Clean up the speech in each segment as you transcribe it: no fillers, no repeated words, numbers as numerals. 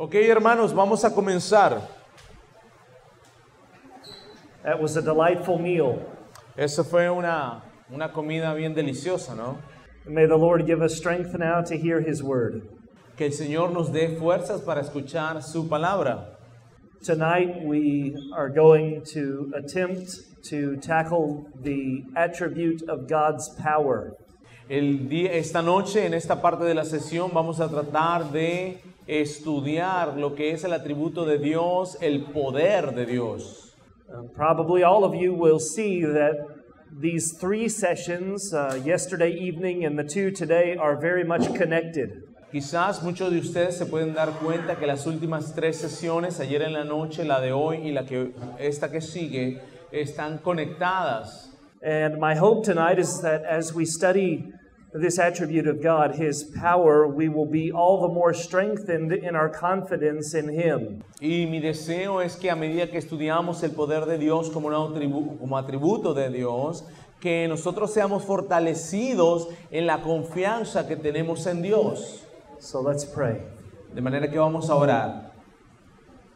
Ok, hermanos, vamos a comenzar. That was a delightful meal. Eso fue una comida bien deliciosa, ¿no? May the Lord give us strength now to hear His word. Que el Señor nos dé fuerzas para escuchar su palabra. Tonight we are going to attempt to tackle the attribute of God's power. Esta noche, en esta parte de la sesión, vamos a tratar de estudiar lo que es el atributo de Dios, el poder de Dios. Probably all of you will see that these three sessions, yesterday evening and the two today, are very much connected. Quizás muchos de ustedes se pueden dar cuenta que las últimas tres sesiones, ayer en la noche, la de hoy y esta que sigue, están conectadas. And my hope tonight is that as we study this attribute of God, His power, we will be all the more strengthened in our confidence in Him. Y mi deseo es que a medida que estudiamos el poder de Dios como atributo de Dios, que nosotros seamos fortalecidos en la confianza que tenemos en Dios. So let's pray. De manera que vamos a orar.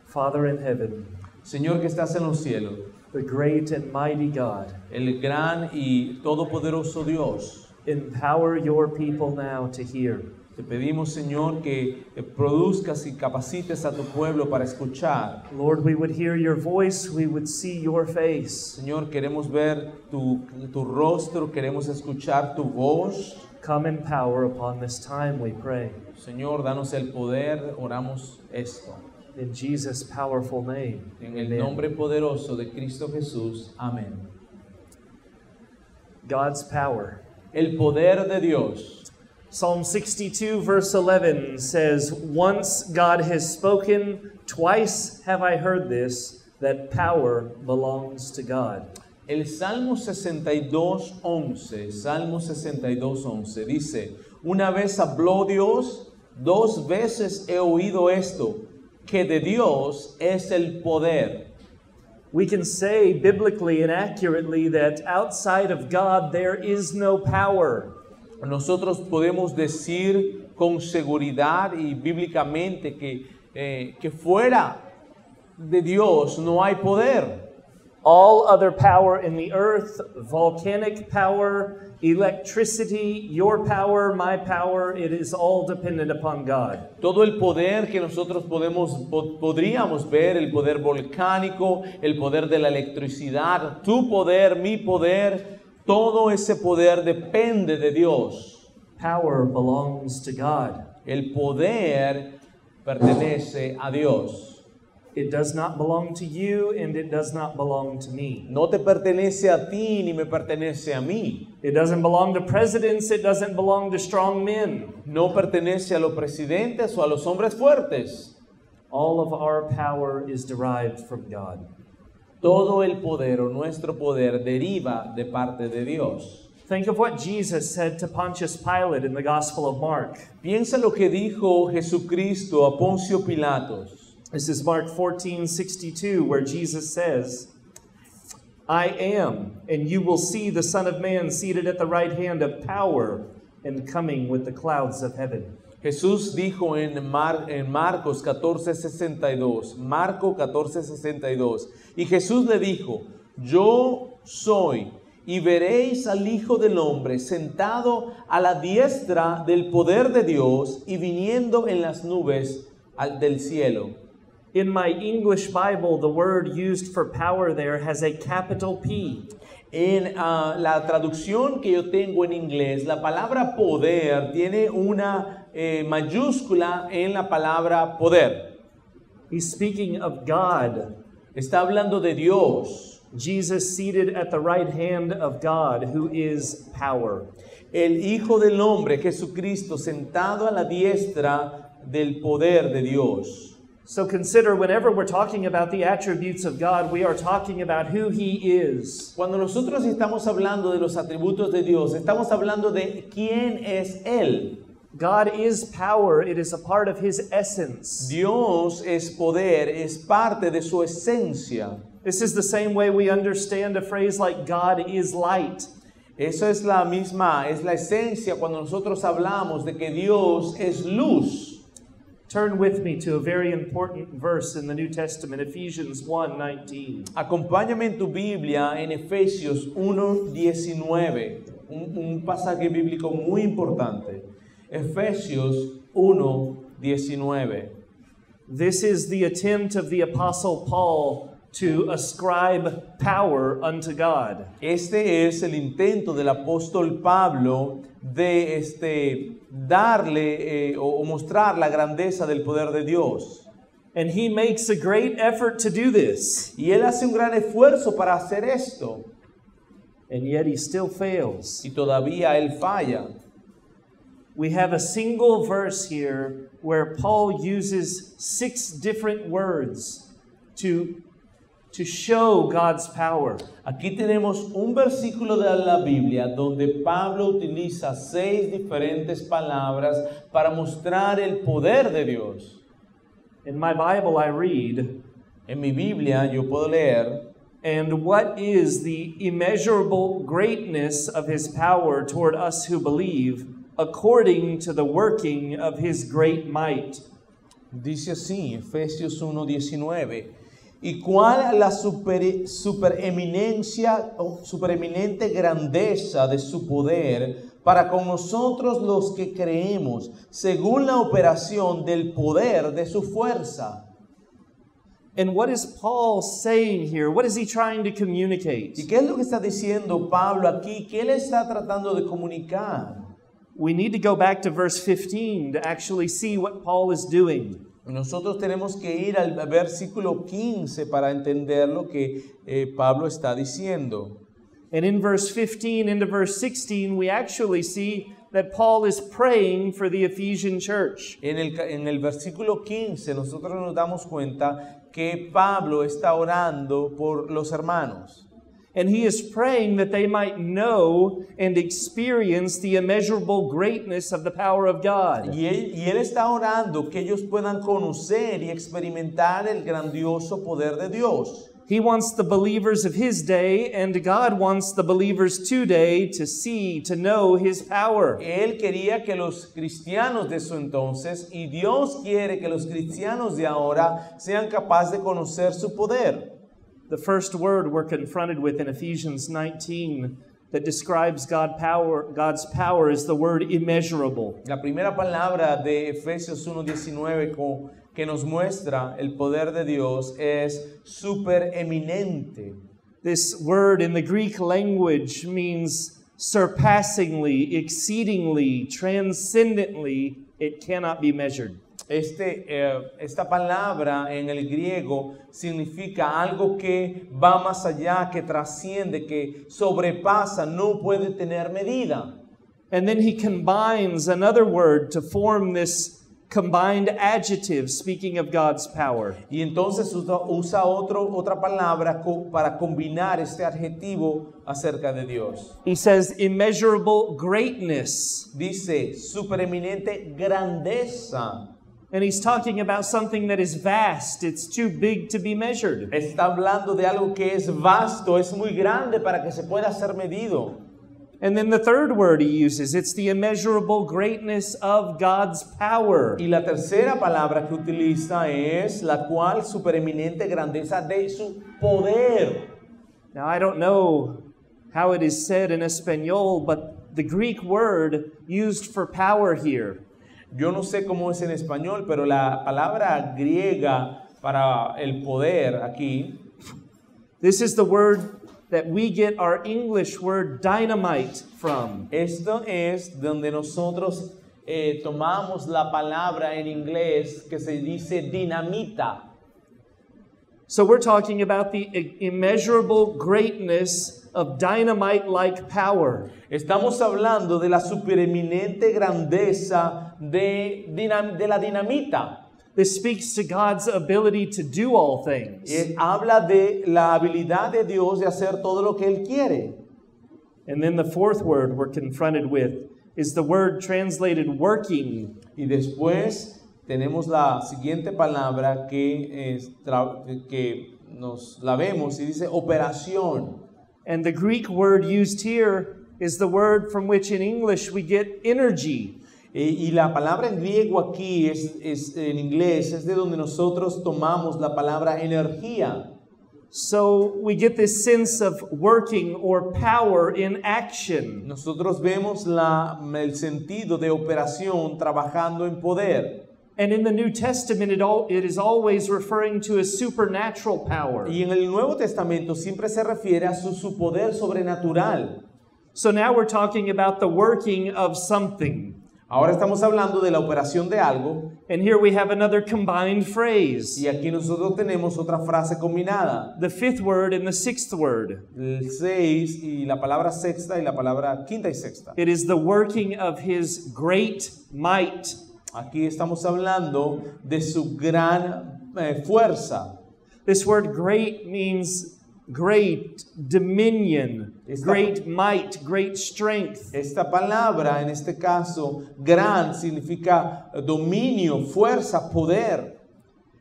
Father in heaven, Señor que estás en los cielos, the great and mighty God, el gran y todopoderoso Dios, empower your people now to hear. te pedimos, Señor, que produzcas y capacites a tu pueblo para escuchar. Lord, we would hear your voice, we would see your face. Señor, queremos ver tu rostro, queremos escuchar tu voz. Come in power upon this time, we pray. Señor, danos el poder, oramos esto. In Jesus' powerful name. En el Amen. nombre poderoso de Cristo Jesús. Amén. God's power. El poder de Dios. Psalm 62 verse 11 says, "Once God has spoken, twice have I heard this, that power belongs to God." El Salmo 62:11 dice, una vez habló Dios, dos veces he oído esto, que de Dios es el poder. We can say biblically and accurately that outside of God there is no power. Nosotros podemos decir con seguridad y bíblicamente que fuera de Dios no hay poder. All other power in the earth, volcanic power, electricity, your power, my power, it is all dependent upon God. Todo el poder que nosotros podríamos ver, el poder volcánico, el poder de la electricidad, tu poder, mi poder, todo ese poder depende de Dios. Power belongs to God. El poder pertenece a Dios. It does not belong to you and it does not belong to me. No te pertenece a ti ni me pertenece a mí. It doesn't belong to presidents, it doesn't belong to strong men. No pertenece a los presidentes o a los hombres fuertes. All of our power is derived from God. Todo el poder o nuestro poder deriva de parte de Dios. Think of what Jesus said to Pontius Pilate in the Gospel of Mark. Piensa lo que dijo Jesucristo a Poncio Pilatos. This is Mark 14:62, where Jesus says, "I am, and you will see the Son of Man seated at the right hand of power and coming with the clouds of heaven." Jesús dijo en Marcos 14:62, Marco 14:62, y Jesús le dijo, yo soy, y veréis al Hijo del Hombre sentado a la diestra del poder de Dios y viniendo en las nubes del cielo. In my English Bible, the word used for power there has a capital P. En la traducción que yo tengo en inglés, la palabra poder tiene una mayúscula en la palabra poder. He's speaking of God. Está hablando de Dios. Jesus seated at the right hand of God, who is power. El Hijo del Hombre, Jesucristo, sentado a la diestra del poder de Dios. So consider, whenever we're talking about the attributes of God, we are talking about who He is. Cuando nosotros estamos hablando de los atributos de Dios, estamos hablando de quién es Él. God is power. It is a part of His essence. Dios es poder, es parte de su esencia. This is the same way we understand a phrase like God is light. Eso es la misma, es la esencia cuando nosotros hablamos de que Dios es luz. Turn with me to a very important verse in the New Testament, Ephesians 1:19. Acompáñame en tu Biblia en Efesios 1:19, un pasaje bíblico muy importante. Efesios 1:19. This is the attempt of the Apostle Paul to ascribe power unto God. Este es el intento del apóstol Pablo de darle o mostrar la grandeza del poder de Dios. And he makes a great effort to do this. Y él hace un gran esfuerzo para hacer esto. And yet he still fails. Y todavía él falla. We have a single verse here where Paul uses 6 different words to show God's power. Aquí tenemos un versículo de la Biblia donde Pablo utiliza 6 diferentes palabras para mostrar el poder de Dios. In my Bible I read, En mi Biblia yo puedo leer, and what is the immeasurable greatness of his power toward us who believe, according to the working of his great might. dice así, Efesios 1:19. ¿Y cuál la supereminente grandeza de su poder para con nosotros los que creemos, según la operación del poder de su fuerza? And what is Paul saying here? What is he trying to communicate? ¿Y qué es lo que está diciendo Pablo aquí? ¿Qué él está tratando de comunicar? We need to go back to verse 15 to actually see what Paul is doing. Nosotros tenemos que ir al versículo 15 para entender lo que Pablo está diciendo. And in verse 15 into verse 16, we actually see that Paul is praying for the Ephesian church. En el versículo 15 nosotros nos damos cuenta que Pablo está orando por los hermanos. And he is praying that they might know and experience the immeasurable greatness of the power of God. Y él está orando que ellos puedan conocer y experimentar el grandioso poder de Dios. He wants the believers of his day, and God wants the believers today to see, to know his power. Él quería que los cristianos de su entonces, y Dios quiere que los cristianos de ahora sean capaces de conocer su poder. The first word we're confronted with in Ephesians 19 that describes God's power is the word immeasurable. La primera palabra de Efesios 1:19 que nos muestra el poder de Dios es supereminente. This word in the Greek language means surpassingly, exceedingly, transcendently. It cannot be measured. Esta palabra en el griego significa algo que va más allá, que trasciende, que sobrepasa, no puede tener medida. And then he combines another word to form this combined adjective, speaking of God's power. Y entonces usa otra palabra para combinar este adjetivo acerca de Dios. He says immeasurable greatness. Dice supereminente grandeza. And he's talking about something that is vast. It's too big to be measured. Está hablando de algo que es vasto, es muy grande para que se pueda ser medido. And then the third word he uses, it's the immeasurable greatness of God's power. Y la tercera palabra que utiliza es la cual supereminente grandeza de su poder. Now I don't know how it is said in Espanol, but the Greek word used for power here, Yo no sé cómo es en español, pero la palabra griega para el poder aquí, this is the word that we get our English word dynamite from. esto es donde nosotros tomamos la palabra en inglés que se dice dinamita. So we're talking about the immeasurable greatness of dynamite-like power. Estamos hablando de la supereminente grandeza de la dinamita. This speaks to God's ability to do all things. Habla de la habilidad de Dios de hacer todo lo que Él quiere. And then the fourth word we're confronted with is the word translated working. Y después tenemos la siguiente palabra que nos la vemos y dice operación. And the Greek word used here is the word from which in English we get energy. Y la palabra en griego aquí, en inglés, es de donde nosotros tomamos la palabra energía. So we get this sense of working or power in action. Nosotros vemos el sentido de operación trabajando en poder. And in the New Testament, it is always referring to a supernatural power. Y en el Nuevo Testamento siempre se refiere a su poder sobrenatural. So now we're talking about the working of something. Ahora estamos hablando de la operación de algo. And here we have another combined phrase. Y aquí nosotros tenemos otra frase combinada. The fifth word and the sixth word. El 6 y la palabra sexta y la palabra quinta y sexta. It is the working of his great might. Aquí estamos hablando de su gran fuerza. This word great means great dominion, great might, great strength. Esta palabra, en este caso, gran, significa dominio, fuerza, poder.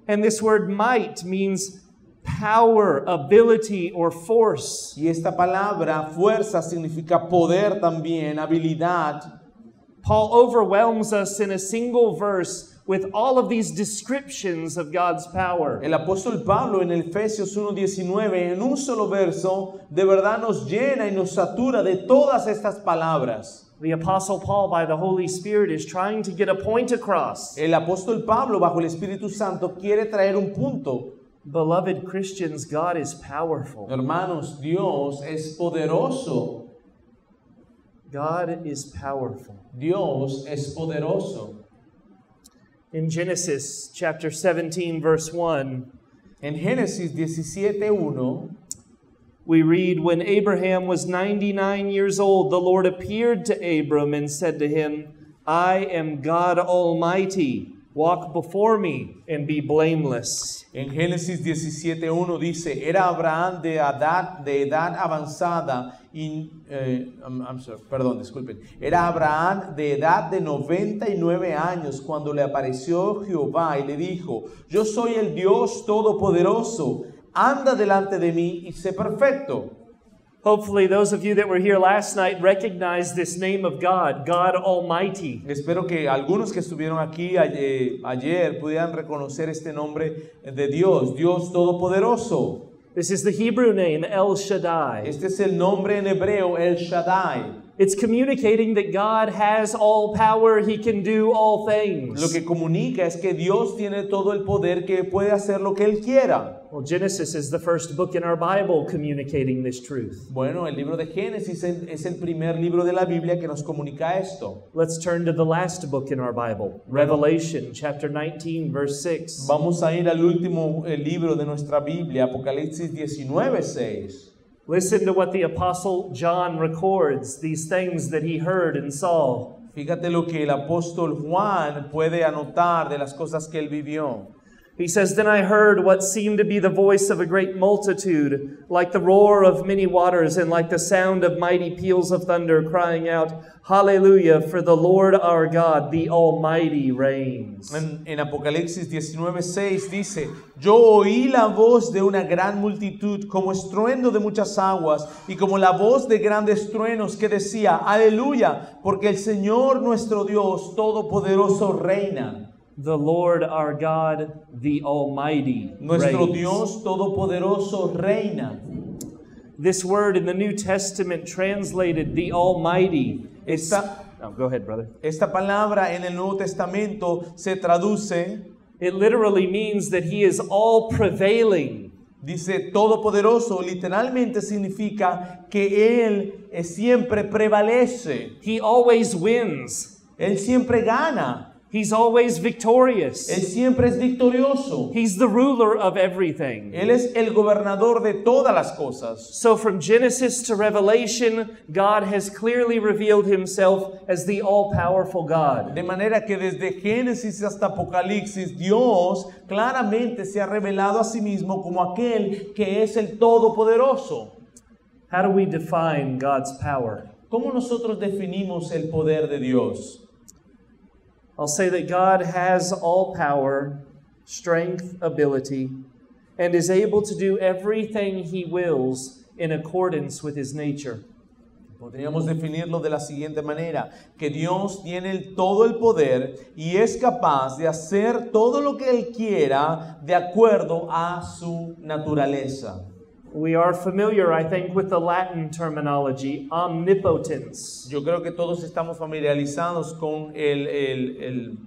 And this word might means power, ability, or force. Y esta palabra, fuerza, significa poder también, habilidad. Paul overwhelms us in a single verse with all of these descriptions of God's power. El apóstol Pablo en Efesios 1:19, en un solo verso, de verdad nos llena y nos satura de todas estas palabras. The Apostle Paul, by the Holy Spirit, is trying to get a point across. El apóstol Pablo, bajo el Espíritu Santo, quiere traer un punto. Beloved Christians, God is powerful. Hermanos, Dios es poderoso. God is powerful. Dios es poderoso. In Genesis chapter 17, verse 1, En Génesis 17:1, we read, when Abraham was 99 years old, the Lord appeared to Abram and said to him, I am God Almighty. Walk before me and be blameless. En Génesis 17:1 dice, era Abraham de edad avanzada y, disculpen, era Abraham de edad de 99 años cuando le apareció Jehová y le dijo, yo soy el Dios Todopoderoso, anda delante de mí y sé perfecto. Hopefully those of you that were here last night recognize this name of God, God Almighty. Espero que algunos que estuvieron aquí ayer pudieran reconocer este nombre de Dios, Dios Todopoderoso. This is the Hebrew name, El Shaddai. Este es el nombre en hebreo, El Shaddai. It's communicating that God has all power, He can do all things. Lo que comunica es que Dios tiene todo el poder, que puede hacer lo que Él quiera. Well, Genesis is the first book in our Bible communicating this truth. Bueno, el libro de Génesis es el primer libro de la Biblia que nos comunica esto. Let's turn to the last book in our Bible, Revelation chapter 19, verse 6. Vamos a ir al último libro de nuestra Biblia, Apocalipsis 19:6. Listen to what the Apostle John records, these things that he heard and saw. Fíjate lo que el apóstol Juan puede anotar de las cosas que él vivió. He says, Then I heard what seemed to be the voice of a great multitude, like the roar of many waters, and like the sound of mighty peals of thunder, crying out, Hallelujah, for the Lord our God, the Almighty reigns. En Apocalipsis 19:6 dice, yo oí la voz de una gran multitud, como estruendo de muchas aguas, y como la voz de grandes truenos que decía, Aleluya, porque el Señor nuestro Dios Todopoderoso reina. The Lord our God, the Almighty Nuestro reigns. Dios Todopoderoso reina. This word in the New Testament translated the Almighty. Go ahead, brother. Esta palabra en el Nuevo Testamento se traduce, It literally means that He is all prevailing. dice todopoderoso, literalmente significa que Él siempre prevalece. He always wins. Él siempre gana. He's always victorious. Él siempre es victorioso. He's the ruler of everything. Él es el gobernador de todas las cosas. So from Genesis to Revelation, God has clearly revealed Himself as the all-powerful God. De manera que desde Génesis hasta Apocalipsis, Dios claramente se ha revelado a sí mismo como aquel que es el Todopoderoso. How do we define God's power? ¿Cómo nosotros definimos el poder de Dios? I'll say that God has all power, strength, ability, and is able to do everything He wills in accordance with His nature. Podríamos definirlo de la siguiente manera, que Dios tiene todo el poder y es capaz de hacer todo lo que Él quiera de acuerdo a su naturaleza. We are familiar, I think, with the Latin terminology, omnipotence. Yo creo que todos estamos familiarizados con el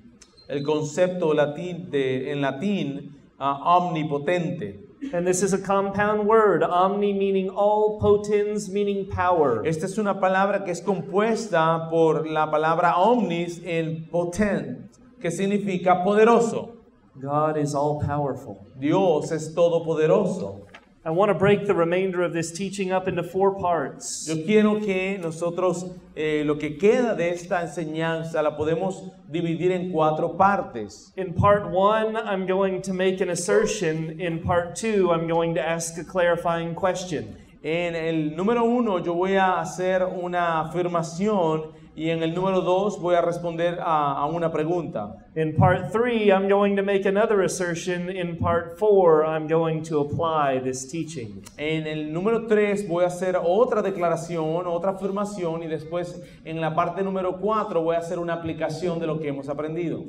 concepto en latín omnipotente. And this is a compound word, omni meaning all, potens meaning power. Esta es una palabra que es compuesta por la palabra omnis en potent, que significa poderoso. God is all powerful. Dios es todopoderoso. I want to break the remainder of this teaching up into 4 parts. Yo quiero que nosotros lo que queda de esta enseñanza la podemos dividir en 4 partes. In part 1, I'm going to make an assertion. In part 2, I'm going to ask a clarifying question. En el número 1 yo voy a hacer una afirmación y en el número 2 voy a responder a una pregunta. In part 3, I'm going to make another assertion. In part 4, I'm going to apply this teaching. En el número 3 voy a hacer otra declaración, otra afirmación y después en la parte número 4 voy a hacer una aplicación de lo que hemos aprendido.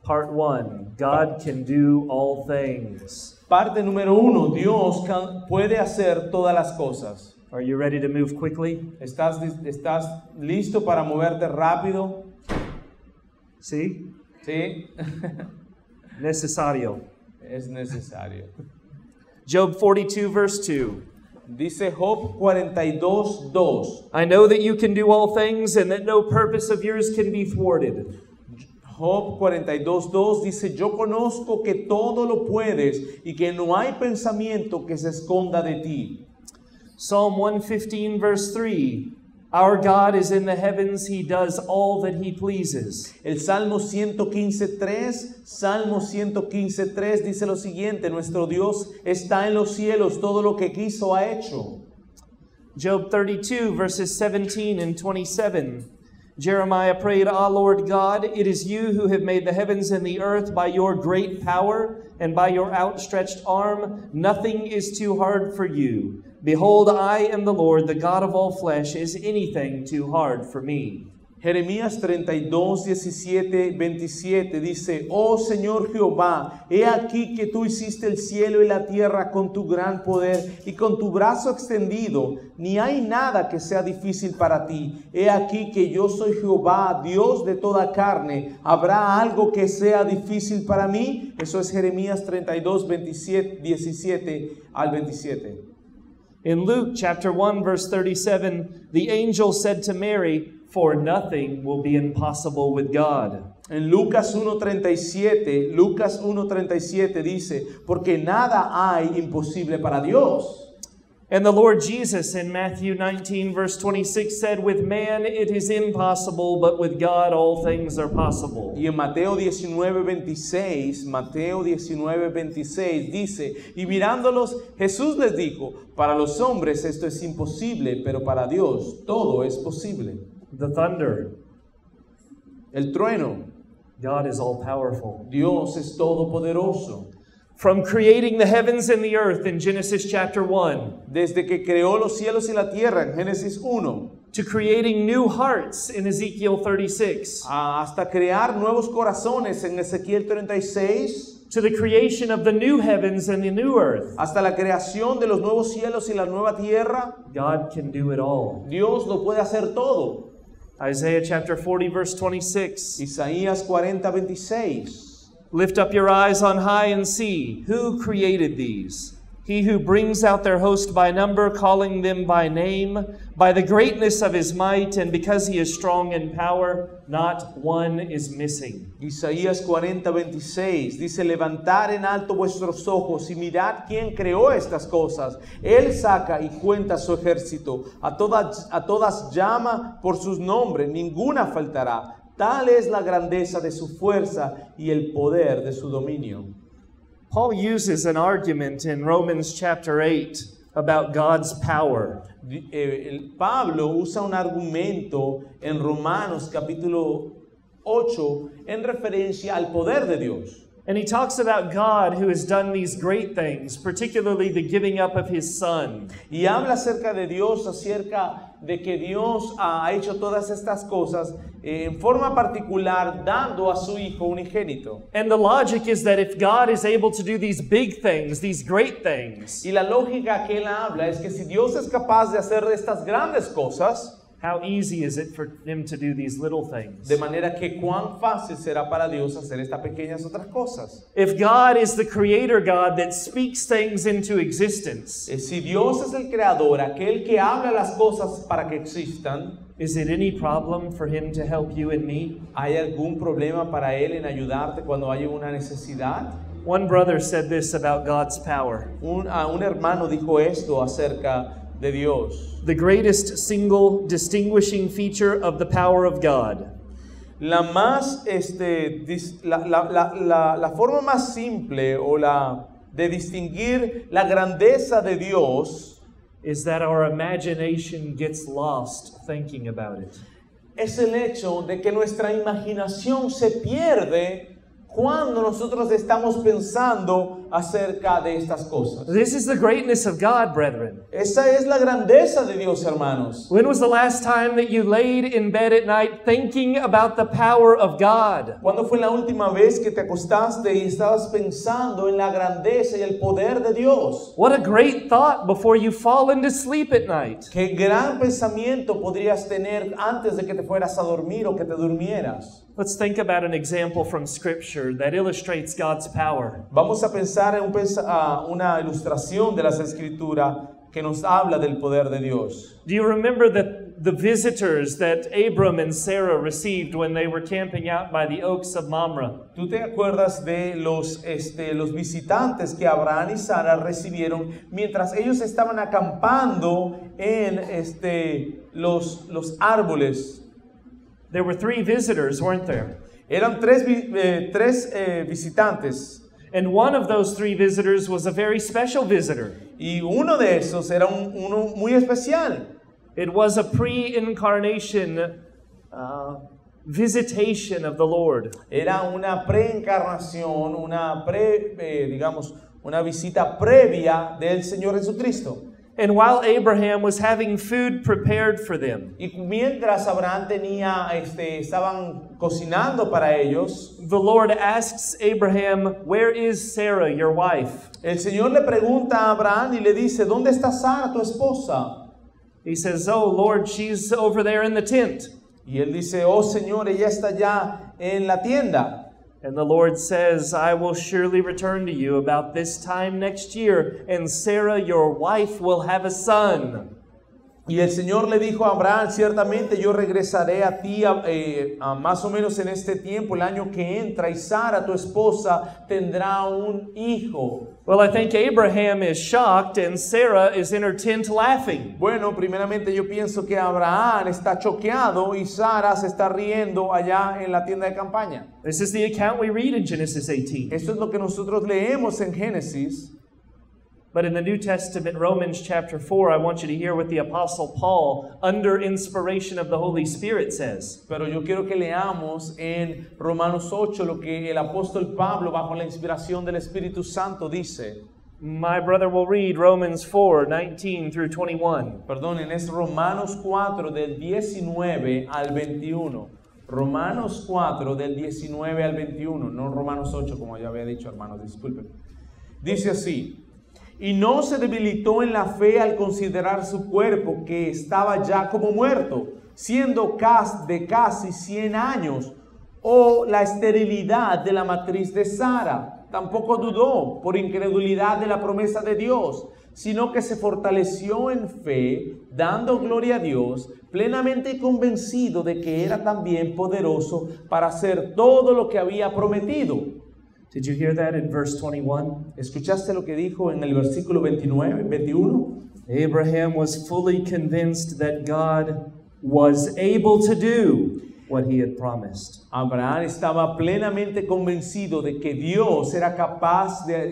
Part 1, God can do all things. Parte número 1, Dios puede hacer todas las cosas. Are you ready to move quickly? ¿Estás listo para moverte rápido? Sí? Sí. Necesario. Es necesario. Job 42, verse 2. Dice Job 42:2. I know that you can do all things and that no purpose of yours can be thwarted. Job 42:2 dice, yo conozco que todo lo puedes y que no hay pensamiento que se esconda de ti. Psalm 115, verse 3. Our God is in the heavens, He does all that He pleases. El Salmo 115:3 dice lo siguiente, nuestro Dios está en los cielos, todo lo que quiso ha hecho. Job 32, verses 17 and 27. Jeremiah prayed, Ah, Lord God, it is you who have made the heavens and the earth by your great power and by your outstretched arm. Nothing is too hard for you. Behold, I am the Lord, the God of all flesh. Is anything too hard for me? Jeremías 32:17-27 dice, oh Señor Jehová, he aquí que tú hiciste el cielo y la tierra con tu gran poder y con tu brazo extendido, ni hay nada que sea difícil para ti. He aquí que yo soy Jehová, Dios de toda carne. ¿Habrá algo que sea difícil para mí? Eso es Jeremías 32:17-27. In Luke chapter 1, verse 37, the angel said to Mary, for nothing will be impossible with God. En Lucas 1:37 dice, porque nada hay imposible para Dios. And the Lord Jesus in Matthew 19, verse 26 said, with man it is impossible, but with God all things are possible. Y en Mateo 19:26 dice, y mirándolos, Jesús les dijo, para los hombres esto es imposible, pero para Dios todo es posible. The thunder. El trueno. God is all powerful. Dios es todopoderoso. From creating the heavens and the earth in Genesis chapter 1. Desde que creó los cielos y la tierra en Génesis 1. To creating new hearts in Ezekiel 36. Hasta crear nuevos corazones en Ezequiel 36. To the creation of the new heavens and the new earth. Hasta la creación de los nuevos cielos y la nueva tierra. God can do it all. Dios lo puede hacer todo. Isaiah chapter 40 verse 26. Isaías 40:26. Lift up your eyes on high and see, who created these? He who brings out their host by number, calling them by name, by the greatness of his might, and because he is strong in power, not one is missing. Isaías 40:26 dice, levantar en alto vuestros ojos y mirad quién creó estas cosas. Él saca y cuenta su ejército, a todas llama por sus nombres, ninguna faltará. Tal es la grandeza de su fuerza y el poder de su dominio. Paul uses an argument in Romans chapter 8 about God's power. Pablo usa un argumento en Romanos capítulo 8 en referencia al poder de Dios. And he talks about God who has done these great things, particularly the giving up of his son. Y habla acerca de Dios, acerca de que Dios ha hecho todas estas cosas en forma particular, dando a su Hijo unigénito. And the logic is that if God is able to do these big things, these great things, Y la lógica que él habla es que si Dios es capaz de hacer estas grandes cosas, how easy is it for him to do these little things? de manera que cuán fácil será para Dios hacer estas pequeñas otras cosas. If God is the creator God that speaks things into existence, Si Dios es el creador, aquel que habla las cosas para que existan, is it any problem for him to help you and me? ¿hay algún problema para él en ayudarte cuando hay una necesidad? One brother said this about God's power. Un hermano dijo esto acerca de Dios. The greatest single distinguishing feature of the power of God La forma más simple o de distinguir la grandeza de Dios is that our imagination gets lost thinking about it. es el hecho de que nuestra imaginación se pierde cuando nosotros estamos pensando acerca de estas cosas. This is the greatness of God, brethren. Esa es la grandeza de Dios, hermanos. When was the last time that you laid in bed at night thinking about the power of God? ¿Cuándo fue la última vez que te acostaste y estabas pensando en la grandeza y el poder de Dios? What a great thought before you fall into sleep at night. Qué gran pensamiento podrías tener antes de que te fueras a dormir o que te durmieras. Let's think about an example from Scripture that illustrates God's power. Vamos a pensar en una ilustración de las Escrituras que nos habla del poder de Dios. Do you remember the visitors that Abram and Sarah received when they were camping out by the oaks of Mamre? ¿Tú te acuerdas de los visitantes que Abraham y Sara recibieron mientras ellos estaban acampando en los árboles? There were 3 visitors, weren't there? Eran tres visitantes. And one of those 3 visitors was a very special visitor. Y uno de esos era uno muy especial. It was a pre-incarnation visitation of the Lord. Era una preencarnación, una visita previa del Señor Jesucristo. And while Abraham was having food prepared for them, Y mientras Abraham estaban cocinando para ellos, the Lord asks Abraham, "Where is Sarah, your wife?" el Señor le pregunta a Abraham y le dice, ¿dónde está Sara, tu esposa? He says, "Oh Lord, she's over there in the tent." Y él dice, oh Señor, ella está ya en la tienda. And the Lord says, "I will surely return to you about this time next year, and Sarah, your wife, will have a son." Y el Señor le dijo a Abraham, ciertamente yo regresaré a ti más o menos en este tiempo, el año que entra, y Sara, tu esposa, tendrá un hijo. Well, I think Abraham is shocked and Sarah is in her tent laughing. Bueno, primeramente yo pienso que Abraham está choqueado y Sara se está riendo allá en la tienda de campaña. This is the account we read in Genesis 18. Esto es lo que nosotros leemos en Génesis. But in the New Testament, Romans chapter 4, I want you to hear what the Apostle Paul, under inspiration of the Holy Spirit, says. Pero yo quiero que leamos en Romanos 8 lo que el apóstol Pablo, bajo la inspiración del Espíritu Santo, dice. My brother will read Romans 4, 19 through 21. Perdonen, es Romanos 4 del 19 al 21. Romanos 4 del 19 al 21, no Romanos 8 como ya había dicho, hermanos, disculpen. Dice así: y no se debilitó en la fe al considerar su cuerpo que estaba ya como muerto, siendo de casi 100 años, o la esterilidad de la matriz de Sara. Tampoco dudó por incredulidad de la promesa de Dios, sino que se fortaleció en fe, dando gloria a Dios, plenamente convencido de que era también poderoso para hacer todo lo que había prometido. Did you hear that in verse 21? ¿Escuchaste lo que dijo en el versículo 21? Abraham was fully convinced that God was able to do what he had promised. Abraham estaba plenamente convencido de que Dios era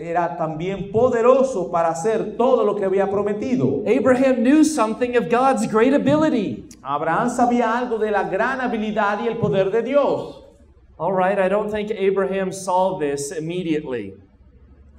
era también poderoso para hacer todo lo que había prometido. Abraham knew something of God's great ability. Abraham sabía algo de la gran habilidad y el poder de Dios. All right, I don't think Abraham saw this immediately.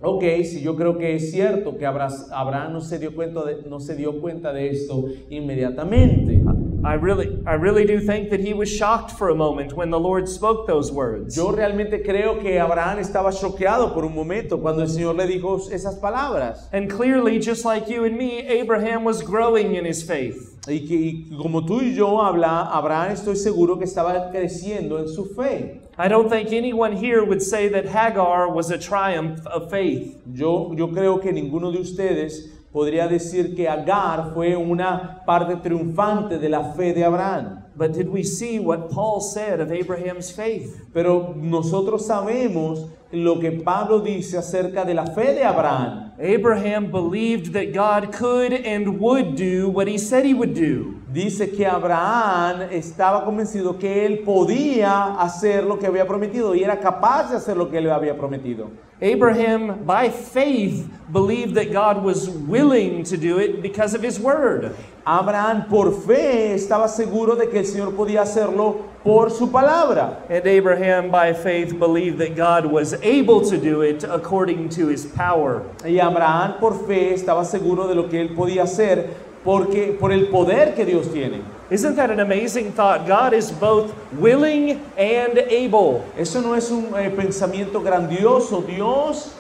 Ok, sí, yo creo que es cierto que Abraham no se dio cuenta de esto inmediatamente. I really do think that he was shocked for a moment when the Lord spoke those words. Yo realmente creo que Abraham estaba choqueado por un momento cuando el Señor le dijo esas palabras. And clearly, just like you and me, Abraham was growing in his faith. Y como tú y yo Abraham estoy seguro que estaba creciendo en su fe. I don't think anyone here would say that Hagar was a triumph of faith. Yo creo que ninguno de ustedes podría decir que Agar fue una parte triunfante de la fe de Abraham. But did we see what Paul said of Abraham's faith? Pero nosotros sabemos lo que Pablo dice acerca de la fe de Abraham. Abraham believed that God could and would do what he said he would do. Dice que Abraham estaba convencido que él podía hacer lo que había prometido y era capaz de hacer lo que él había prometido. Abraham, by faith, believed that God was willing to do it because of his word. Abraham por fe estaba seguro de que el Señor podía hacerlo por su palabra. And Abraham, by faith, believed that God was able to do it according to his power. Y Abraham por fe estaba seguro de lo que él podía hacer por el poder que Dios tiene. Isn't that an amazing thought? God is both willing and able. Eso no es un pensamiento grandioso. Dios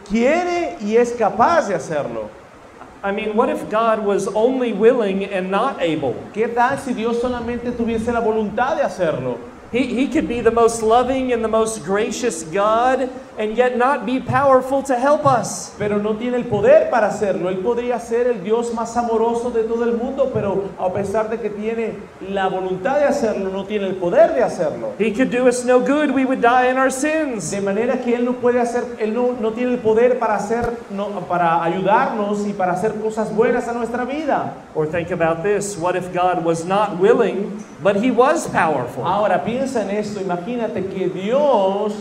quiere y es capaz de hacerlo. I mean, what if God was only willing and not able? ¿Qué tal si Dios solamente tuviese la voluntad de hacerlo? He could be the most loving and the most gracious God and yet not be powerful to help us. Pero no tiene el poder para hacerlo. Él podría ser el Dios más amoroso de todo el mundo, pero a pesar de que tiene la voluntad de hacerlo, no tiene el poder de hacerlo. He could do us no good. We would die in our sins. De manera que Él no puede hacer, Él no tiene el poder para para ayudarnos y para hacer cosas buenas a nuestra vida. Or think about this. What if God was not willing, but He was powerful? Ahora piensa en esto. Imagínate que Dios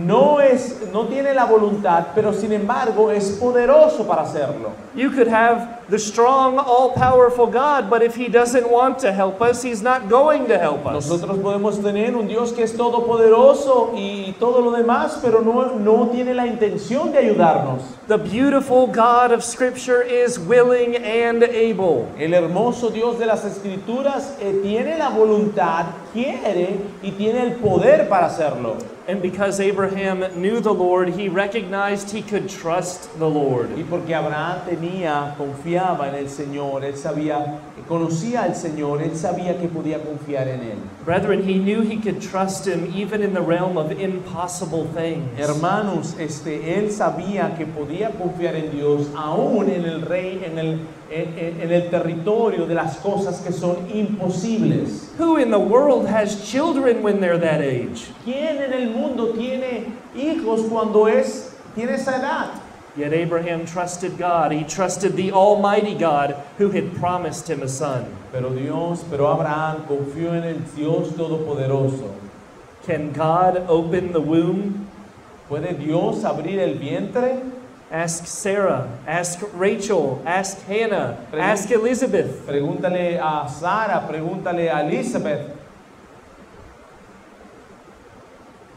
no tiene la voluntad, pero sin embargo es poderoso para hacerlo. You could have the strong, all-powerful God, but if He doesn't want to help us, He's not going to help us. Nosotros podemos tener un Dios que es todopoderoso y todo lo demás, pero no tiene la intención de ayudarnos. The beautiful God of Scripture is willing and able. El hermoso Dios de las Escrituras tiene la voluntad, quiere y tiene el poder para hacerlo. And because Abraham knew the Lord, he recognized he could trust the Lord. Y porque Abraham confiaba en el Señor, conocía al Señor, él sabía que podía confiar en él. Brethren, he knew he could trust Him even in the realm of impossible things. Hermanos, él sabía que podía confiar en Dios aún en el territorio de las cosas que son imposibles. Who in the world has children when they're that age? ¿Quién en el mundo tiene hijos cuando tiene esa edad? Yet Abraham trusted God. He trusted the Almighty God who had promised him a son. Pero Abraham confió en el Dios Todopoderoso. Can God open the womb? ¿Puede Dios abrir el vientre? Ask Sarah, ask Rachel, ask Hannah, ask Elizabeth. Pregúntale a Sara, pregúntale a Elizabeth.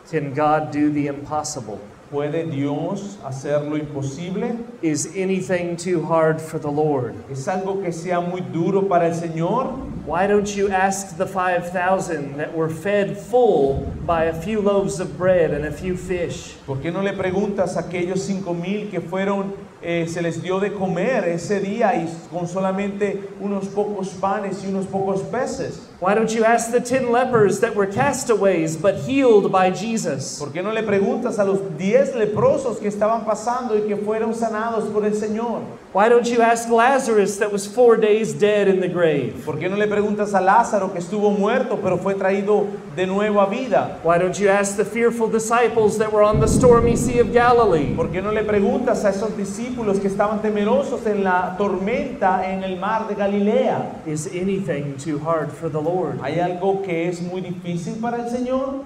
Can God do the impossible? ¿Puede Dios hacer lo imposible? Is anything too hard for the Lord? ¿Es algo que sea muy duro para el Señor? Why don't you ask the 5,000 that were fed full by a few loaves of bread and a few fish? ¿Por qué no le preguntas a aquellos 5,000 que se les dio de comer ese día y con solamente unos pocos panes y unos pocos peces? Why don't you ask the 10 lepers that were castaways but healed by Jesus? ¿Por qué no le preguntas a los 10 leprosos que estaban pasando y que fueron sanados por el Señor? Why don't you ask Lazarus that was 4 days dead in the grave? ¿Por qué no le preguntas a Lázaro que estuvo muerto pero fue traído de nuevo a vida? Why don't you ask the fearful disciples that were on the stormy Sea of Galilee? ¿Por qué no le preguntas a esos discípulos que estaban temerosos en la tormenta en el mar de Galilea? Is anything too hard for the Lord? ¿Hay algo que es muy difícil para el Señor?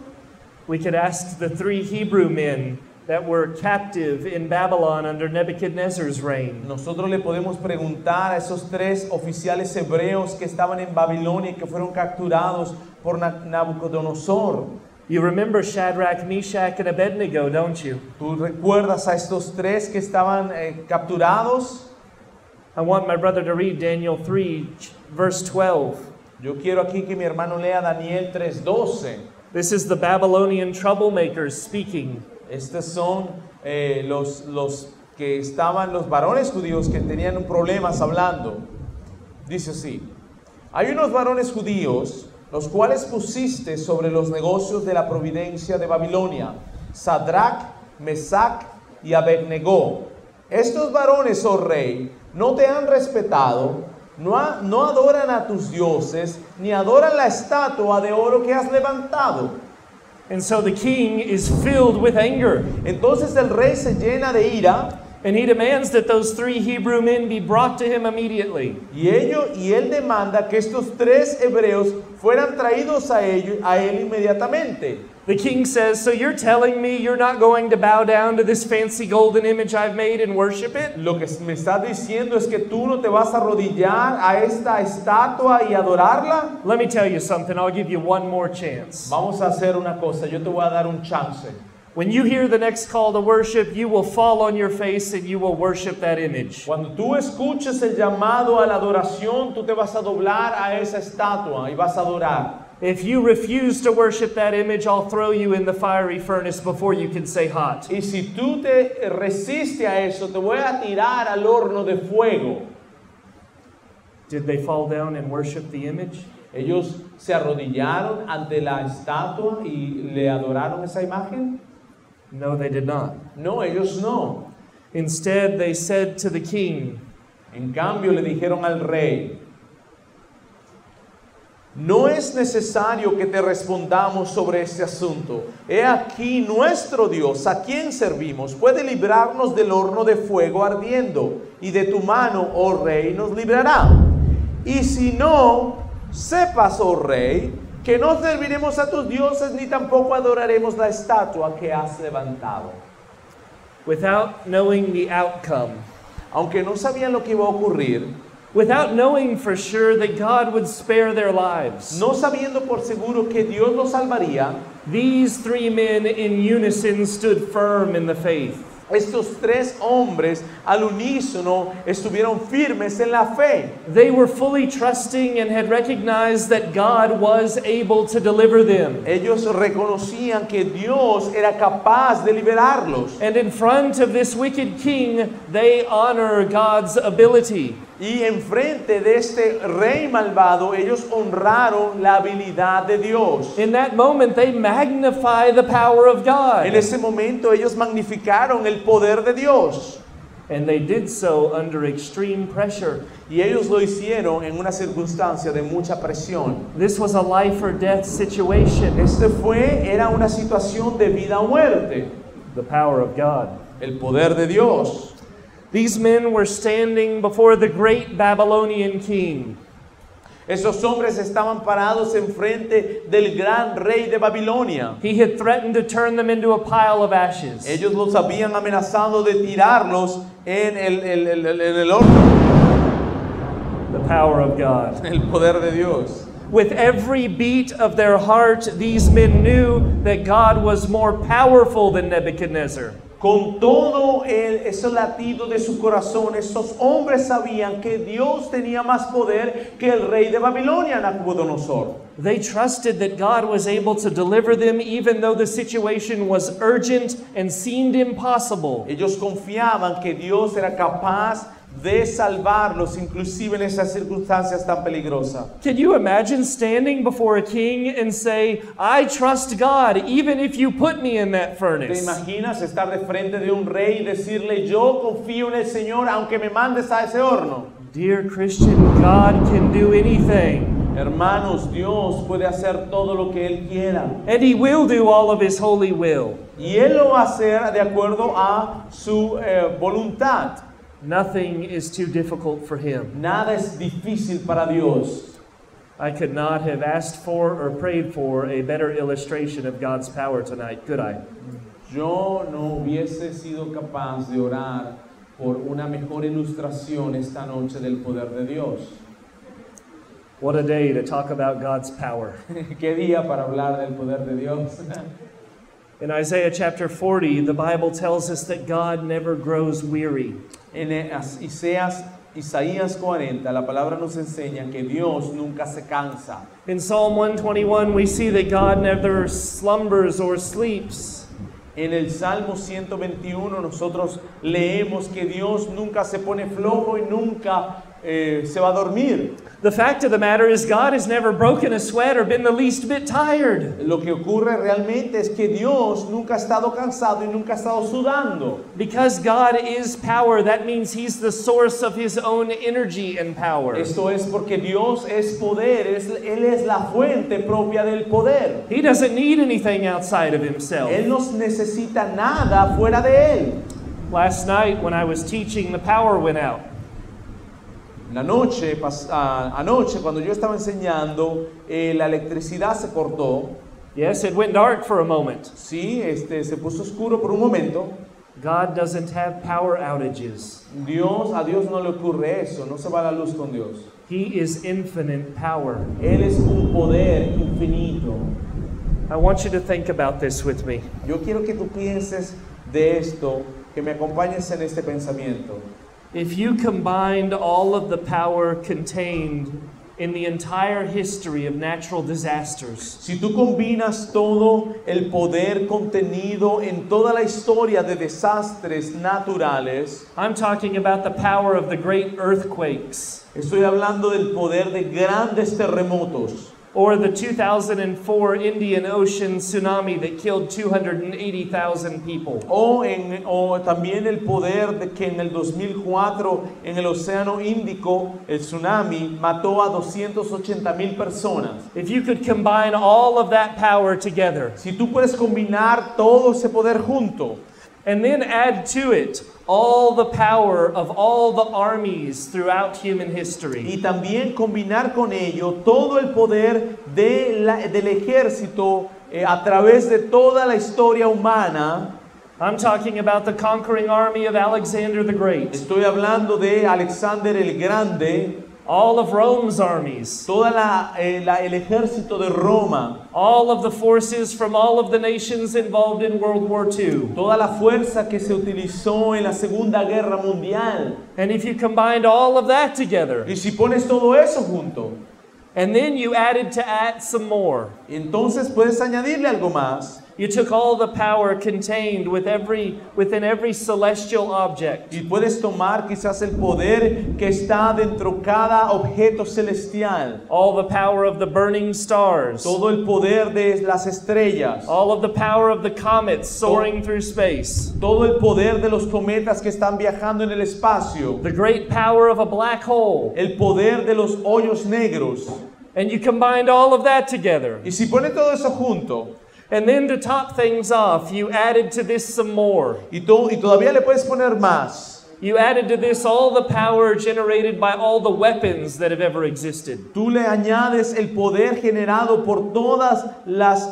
We could ask the 3 Hebrew men that were captive in Babylon under Nebuchadnezzar's reign. Nosotros le podemos preguntar a esos 3 oficiales hebreos que estaban en Babilonia y que fueron capturados por Nabucodonosor. You remember Shadrach, Meshach, and Abednego, don't you? ¿Tú recuerdas a estos tres que estaban capturados? I want my brother to read Daniel 3, verse 12. Yo quiero aquí que mi hermano lea Daniel 3:12. This is the Babylonian troublemakers speaking. Estos son los que estaban, los varones judíos que tenían problemas hablando. Dice así: hay unos varones judíos, los cuales pusiste sobre los negocios de la providencia de Babilonia, Sadrach, Mesach y Abednego. Estos varones, oh rey, no te han respetado, no adoran a tus dioses, ni adoran la estatua de oro que has levantado. And so the king is filled with anger. Entonces el rey se llena de ira, And he demands that those 3 Hebrew men be brought to him immediately. y él demanda que estos 3 hebreos fueran traídos a él inmediatamente. The king says, so you're telling me you're not going to bow down to this fancy golden image I've made and worship it? Lo que me está diciendo es que tú no te vas a arrodillar a esta estatua y adorarla. Let me tell you something. I'll give you one more chance. Vamos a hacer una cosa, yo te voy a dar un chance. When you hear the next call to worship, you will fall on your face and you will worship that image. Cuando tú escuches el llamado a la adoración, tú te vas a doblar a esa estatua y vas a adorar. If you refuse to worship that image, I'll throw you in the fiery furnace before you can say hot. Y si tú te resistes a eso, te voy a tirar al horno de fuego. Did they fall down and worship the image? Ellos se arrodillaron ante la estatua y le adoraron esa imagen. No, they did not. No, ellos no. Instead, they said to the king, En cambio, le dijeron al rey: no es necesario que te respondamos sobre este asunto. He aquí nuestro Dios, a quien servimos, puede librarnos del horno de fuego ardiendo, y de tu mano, oh rey, nos librará. Y si no, sepas, oh rey, que no serviremos a tus dioses, ni tampoco adoraremos la estatua que has levantado. without knowing the outcome, Aunque no sabían lo que iba a ocurrir, without knowing for sure that God would spare their lives, no sabiendo por seguro que Dios los salvaría, these 3 men in unison stood firm in the faith. estos 3 hombres al unísono estuvieron firmes en la fe. They were fully trusting and had recognized that God was able to deliver them. Ellos reconocían que Dios era capaz de liberarlos. And in front of this wicked king, they honor God's ability. Y enfrente de este rey malvado, ellos honraron la habilidad de Dios. In that moment, they magnify the power of God. En ese momento ellos magnificaron el poder de Dios. And they did so under extreme pressure. Y ellos lo hicieron en una circunstancia de mucha presión. This was a life or death situation. Era una situación de vida o muerte. The power of God. El poder de Dios. These men were standing before the great Babylonian king. Esos hombres estaban parados enfrente del gran rey de Babilonia. He had threatened to turn them into a pile of ashes. Ellos los habían amenazado de tirarlos en el horno. The power of God. El poder de Dios. With every beat of their heart, these men knew that God was more powerful than Nebuchadnezzar. Con todo ese latido de su corazón, esos hombres sabían que Dios tenía más poder que el rey de Babilonia, Nabucodonosor. They trusted that God was able to deliver them even though the situation was urgent and seemed impossible. Ellos confiaban que Dios era capaz de salvarlos, inclusive en esas circunstancias tan peligrosas. Can you imagine standing before a king and say, I trust God even if you put me in that ¿Te furnace? imaginas estar de frente de un rey y decirle, yo confío en el Señor aunque me mandes a ese horno? Dear Christian, God can do anything. Hermanos, Dios puede hacer todo lo que Él quiera. And He will do all of His holy will. Y Él lo va a hacer de acuerdo a su voluntad. Nothing is too difficult for Him. Nada es difícil para Dios. I could not have asked for or prayed for a better illustration of God's power tonight, could I? Yo no hubiese sido capaz de orar por una mejor ilustración esta noche del poder de Dios. What a day to talk about God's power. Qué día para hablar del poder de Dios. In Isaiah chapter 40, the Bible tells us that God never grows weary. En Isaías 40, la palabra nos enseña que Dios nunca se cansa. In Psalm 121, we see that God never slumbers or sleeps. En el Salmo 121 nosotros leemos que Dios nunca se pone flojo y nunca se va a dormir. The fact of the matter is God has never broken a sweat or been the least bit tired. Lo que ocurre realmente es que Dios nunca ha estado cansado y nunca ha estado sudando. Because God is power, that means He's the source of His own energy and power. Esto es porque Dios es poder, Él es la fuente propia del poder. He doesn't need anything outside of Himself. Él no necesita nada fuera de Él. Last night when I was teaching, the power went out. Anoche cuando yo estaba enseñando, la electricidad se cortó. Yes, it went dark for a moment. Sí, se puso oscuro por un momento. God doesn't have power outages. A Dios no le ocurre eso, no se va la luz con Dios. He is infinite power. Él es un poder infinito. I want you to think about this with me. Yo quiero que tú pienses de esto, que me acompañes en este pensamiento. If you combined all of the power contained in the entire history of natural disasters, Si tú combinas todo el poder contenido en toda la historia de desastres naturales, I'm talking about the power of the great earthquakes, estoy hablando del poder de grandes terremotos, or the 2004 Indian Ocean tsunami that killed 280,000 people, o también el poder de que en el 2004 en el Océano Índico el tsunami mató a 280,000 personas. if you could combine all of that power together Si tú puedes combinar todo ese poder junto, and then add to it all the power of all the armies throughout human history, y también combinar con ello todo el poder del ejército a través de toda la historia humana. I'm talking about the conquering army of Alexander the Great, Estoy hablando de Alexander el Grande, all of Rome's armies, toda el ejército de Roma, all of the forces from all of the nations involved in World War II. toda la fuerza que se utilizó en la Segunda Guerra Mundial. And if you combined all of that together, Y si pones todo eso junto, and then you added to add some more, entonces puedes añadirle algo más. you took all the power contained within every celestial object, Y puedes tomar quizás el poder que está dentro cada objeto celestial, all the power of the burning stars, todo el poder de las estrellas, all of the power of the comets soaring through space, todo el poder de los cometas que están viajando en el espacio, the great power of a black hole. el poder de los hoyos negros. And you combined all of that together. Y si pones todo eso junto, And then to top things off, you added to this some more. y todavía le puedes poner más, You added to this all the power generated by all the weapons that have ever existed. tú le añades el poder generado por todas las,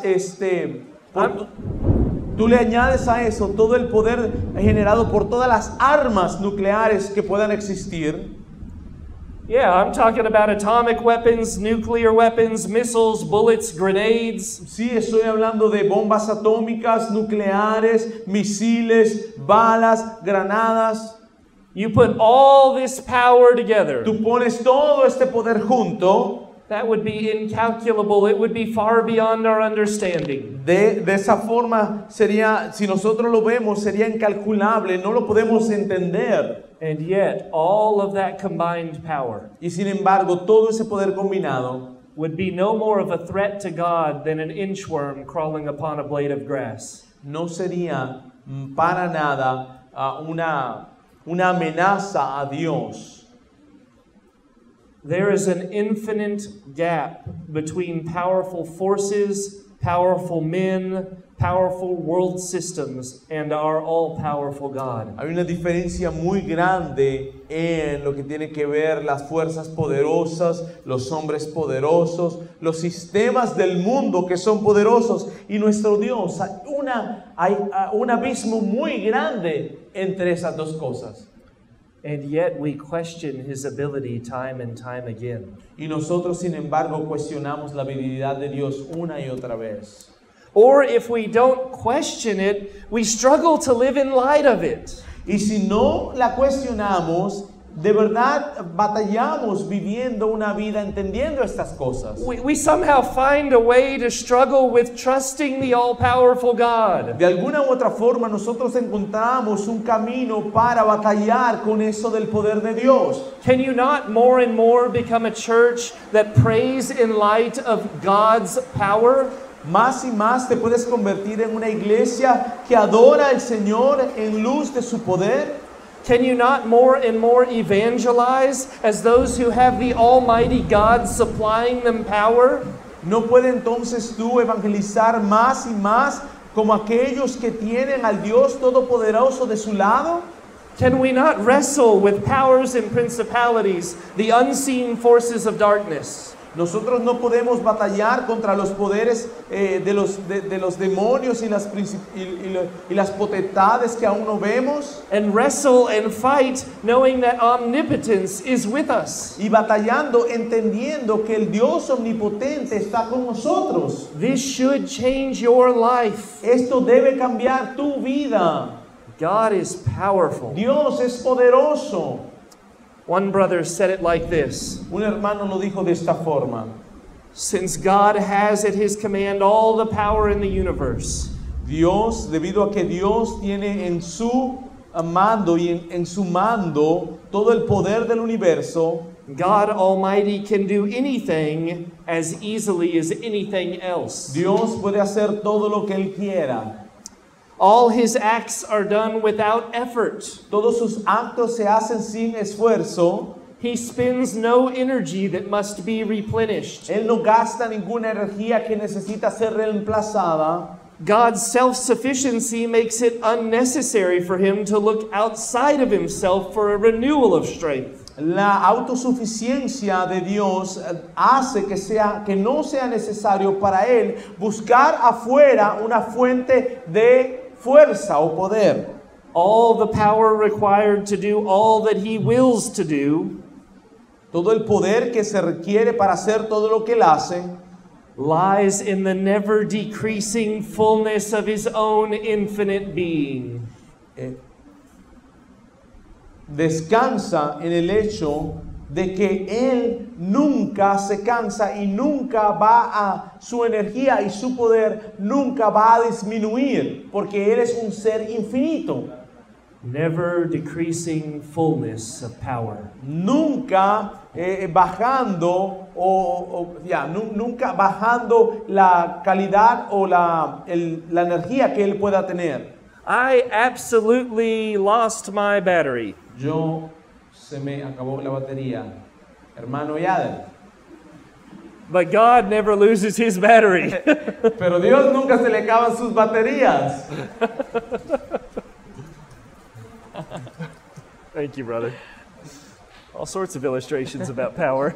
tú le añades a eso todo el poder generado por todas las armas nucleares que puedan existir. Yeah, I'm talking about atomic weapons, nuclear weapons, missiles, bullets, grenades. Sí, estoy hablando de bombas atómicas, nucleares, misiles, balas, granadas. You put all this power together. Tú pones todo este poder junto. That would be incalculable. It would be far beyond our understanding. De esa forma sería, si nosotros lo vemos, sería incalculable, no lo podemos entender. And yet, all of that combined power Y sin embargo, todo ese poder combinado would be no more of a threat to God than an inchworm crawling upon a blade of grass. no sería para nada una amenaza a Dios. There is an infinite gap between powerful forces, powerful men, powerful world systems, and our all-powerful God. Hay una diferencia muy grande en lo que tiene que ver las fuerzas poderosas, los hombres poderosos, los sistemas del mundo que son poderosos y nuestro Dios. Hay un abismo muy grande entre esas dos cosas. And yet we question his ability time and time again. Y nosotros, sin embargo, cuestionamos la habilidad de Dios una y otra vez. Or if we don't question it, we struggle to live in light of it. Y si no la cuestionamos, de verdad batallamos viviendo una vida entendiendo estas cosas. We somehow find a way to struggle with trusting the all-powerful God. De alguna u otra forma nosotros encontramos un camino para batallar con eso del poder de Dios. Can you not more and more become a church that prays in light of God's power? Más y más te puedes convertir en una iglesia que adora al Señor en luz de su poder. Can you not more and more evangelize as those who have the Almighty God supplying them power? ¿No puede entonces tú evangelizar más y más como aquellos que tienen al Dios Todopoderoso de su lado? Can we not wrestle with powers and principalities, the unseen forces of darkness? Nosotros no podemos batallar contra los poderes de los demonios y las potestades que aún no vemos. And wrestle and fight knowing that omnipotence is with us. Y batallando entendiendo que el Dios omnipotente está con nosotros. This should change your life. Esto debe cambiar tu vida. God is powerful. Dios es poderoso. One brother said it like this. Un hermano lo dijo de esta forma. Since God has at his command all the power in the universe, Dios, debido a que Dios tiene en su mando y en su mando todo el poder del universo, God Almighty can do anything as easily as anything else. Dios puede hacer todo lo que Él quiera. All his acts are done without effort. Todos sus actos se hacen sin esfuerzo. He spends no energy that must be replenished. Él no gasta ninguna energía que necesita ser reemplazada. God's self-sufficiency makes it unnecessary for him to look outside of himself for a renewal of strength. La autosuficiencia de Dios hace que no sea necesario para Él buscar afuera una fuente de fuerza o poder. All the power required to do all that he wills to do, todo el poder que se requiere para hacer todo lo que Él hace, lies in the never decreasing fullness of his own infinite being. Descansa en el hecho de que Él nunca se cansa y nunca su energía y su poder nunca va a disminuir, porque Él es un ser infinito. Never decreasing fullness of power. Nunca bajando nunca bajando la calidad o la energía que Él pueda tener. I absolutely lost my battery. Se me acabó la batería. Hermano Yader. But God never loses his battery. Pero Dios nunca se le acaban sus baterías. Thank you, brother. All sorts of illustrations about power.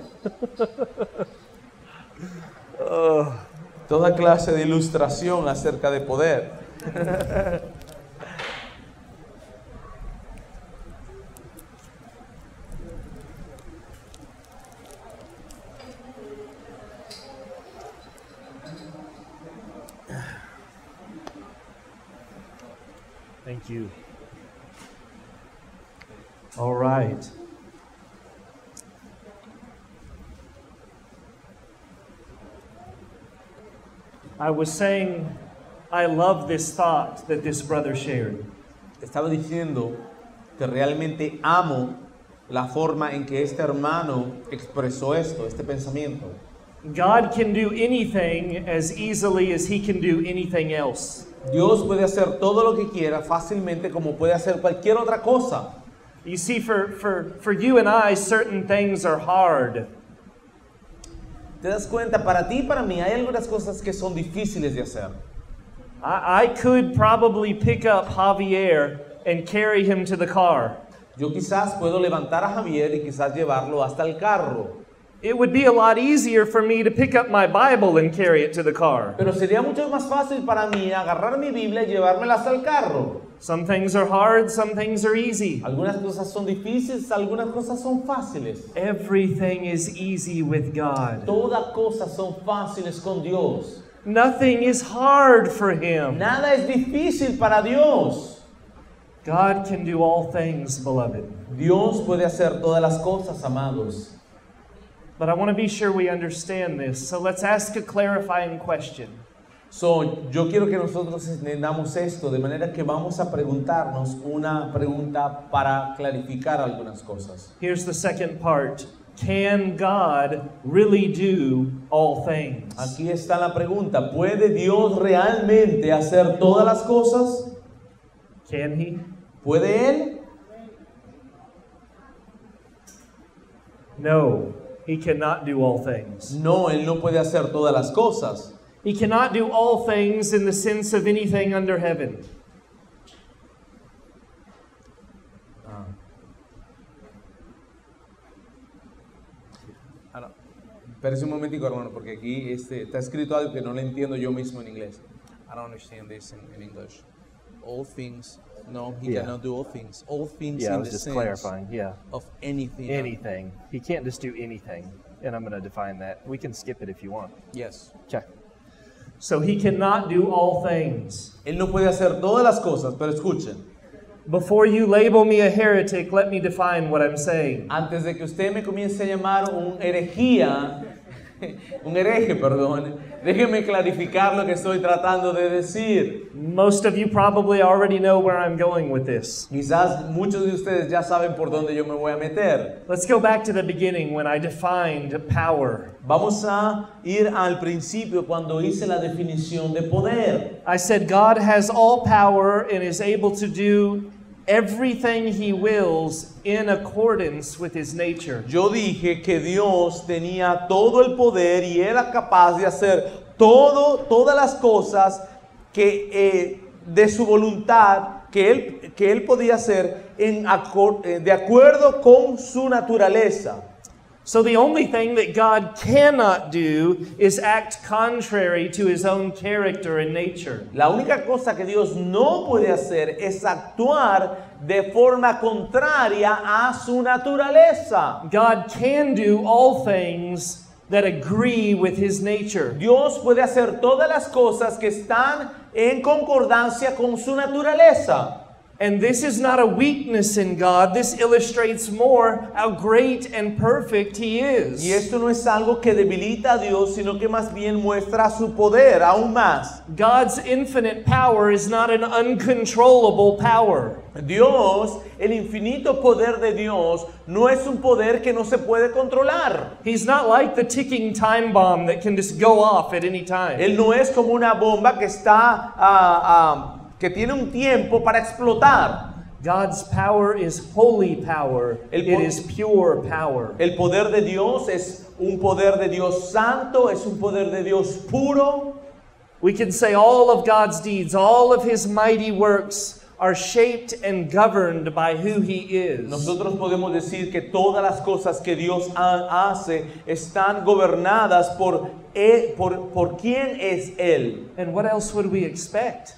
Toda clase de ilustración acerca de poder. Thank you. All right. I was saying, I love this thought that this brother shared. Estaba diciendo que realmente amo la forma en que este hermano expresó este pensamiento. God can do anything as easily as he can do anything else. Dios puede hacer todo lo que quiera fácilmente como puede hacer cualquier otra cosa. You see, for you and I, certain things are hard. ¿Te das cuenta? Para ti y para mí hay algunas cosas que son difíciles de hacer. I could probably pick up Javier and carry him to the car. Yo quizás puedo levantar a Javier y quizás llevarlo hasta el carro. It would be a lot easier for me to pick up my Bible and carry it to the car. Pero sería mucho más fácil para mí agarrar mi Biblia y llevármela hasta el carro. Some things are hard, some things are easy. Algunas cosas son difíciles, algunas cosas son fáciles. Everything is easy with God. Todas cosas son fáciles con Dios. Nothing is hard for Him. Nada es difícil para Dios. God can do all things, beloved. Dios puede hacer todas las cosas, amados. But I want to be sure we understand this. So let's ask a clarifying question. Yo quiero que nosotros entendamos esto, de manera que vamos a preguntarnos una pregunta para clarificar algunas cosas. Here's the second part. Can God really do all things? Aquí está la pregunta. ¿Puede Dios realmente hacer todas las cosas? Can He? ¿Puede Él? No, He cannot do all things. No, Él no puede hacer todas las cosas. He cannot do all things in the sense of anything under heaven. Espérese un momentico, hermano, porque aquí está escrito algo que no le entiendo yo mismo en inglés. I don't understand this in English. All things. No, he Yeah. cannot do all things. All things Yeah, I in was the just sense clarifying. Yeah. of anything. Anything. He can't just do anything. And I'm going to define that. We can skip it if you want. Yes. Okay. So He cannot do all things. Él no puede hacer todas las cosas, pero escuchen. Before you label me a heretic, let me define what I'm saying. Antes de que usted me comience a llamar un hereje, perdón, déjeme clarificar lo que estoy tratando de decir. Most of you probably already know where I'm going with this. Quizás muchos de ustedes ya saben por dónde yo me voy a meter. Let's go back to the beginning when I defined power. Vamos a ir al principio cuando hice la definición de poder. I said God has all power and is able to do everything He wills in accordance with His nature. Yo dije que Dios tenía todo el poder y era capaz de hacer todas las cosas que de su voluntad que él podía hacer de acuerdo con su naturaleza. So the only thing that God cannot do is act contrary to His own character and nature. La única cosa que Dios no puede hacer es actuar de forma contraria a su naturaleza. God can do all things that agree with His nature. Dios puede hacer todas las cosas que están en concordancia con su naturaleza. And this is not a weakness in God. This illustrates more how great and perfect He is. Y esto no es algo que debilita a Dios, sino que más bien muestra su poder aún más. God's infinite power is not an uncontrollable power. Dios, el infinito poder de Dios, no es un poder que no se puede controlar. He's not like the ticking time bomb that can just go off at any time. Él no es como una bomba que que tiene un tiempo para explotar. God's power is holy power. It is pure power. El poder de Dios es un poder de Dios santo, es un poder de Dios puro. We can say all of God's deeds, all of His mighty works are shaped and governed by who He is. Nosotros podemos decir que todas las cosas que Dios hace están gobernadas por quién es Él. And what else would we expect?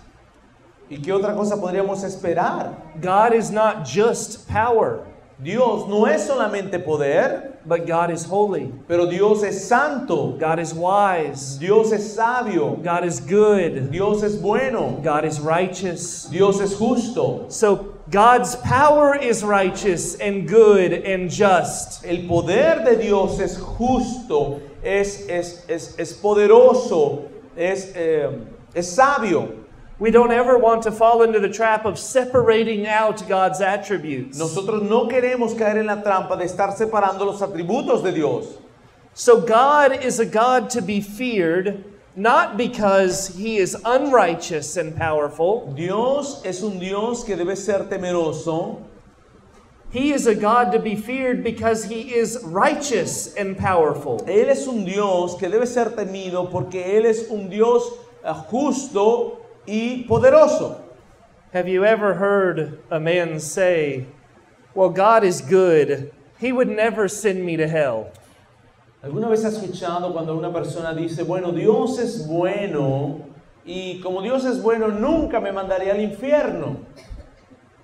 ¿Y qué otra cosa podríamos esperar? God is not just power. Dios no es solamente poder, but God is holy. Pero Dios es santo. God is wise. Dios es sabio. God is good. Dios es bueno. God is righteous. Dios es justo. So God's power is righteous and good and just. El poder de Dios es justo, es poderoso, es sabio. We don't ever want to fall into the trap of separating out God's attributes. Nosotros no queremos caer en la trampa de estar separando los atributos de Dios. So God is a God to be feared, not because He is unrighteous and powerful. Dios es un Dios que debe ser temeroso. He is a God to be feared because He is righteous and powerful. Él es un Dios que debe ser temido porque Él es un Dios justo y poderoso. Have you ever heard a man say, "Well, God is good. He would never send me to hell"? ¿Alguna vez has escuchado cuando una persona dice, bueno, Dios es bueno y como Dios es bueno nunca me mandaría al infierno?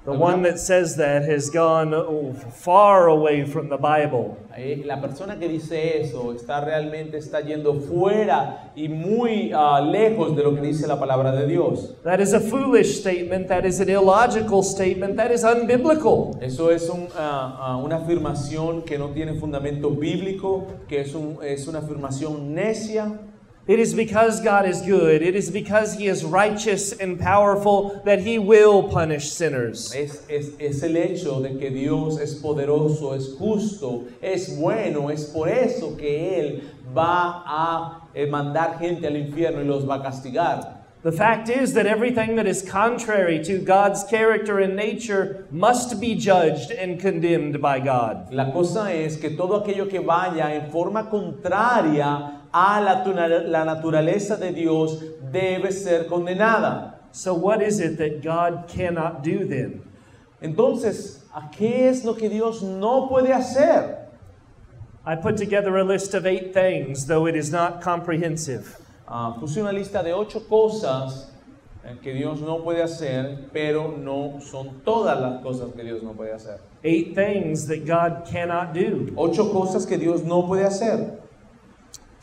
The one that says that has gone far away from the Bible. La persona que dice eso está yendo fuera y muy lejos de lo que dice la palabra de Dios. That is a foolish statement. That is an illogical statement. That is unbiblical. Eso es una afirmación que no tiene fundamento bíblico, que es una afirmación necia. It is because God is good. It is because He is righteous and powerful that He will punish sinners. Es el hecho de que Dios es poderoso, es justo, es bueno. Es por eso que Él va a mandar gente al infierno y los va a castigar. The fact is that everything that is contrary to God's character and nature must be judged and condemned by God. La cosa es que todo aquello que vaya en forma contraria a la naturaleza de Dios debe ser condenada. So what is it that God cannot do then? Entonces, ¿a qué es lo que Dios no puede hacer? I put together a list of 8 things, though it is not comprehensive. Puse una lista de 8 cosas que Dios no puede hacer, pero no son todas las cosas que Dios no puede hacer. 8 things that God cannot do. 8 cosas que Dios no puede hacer.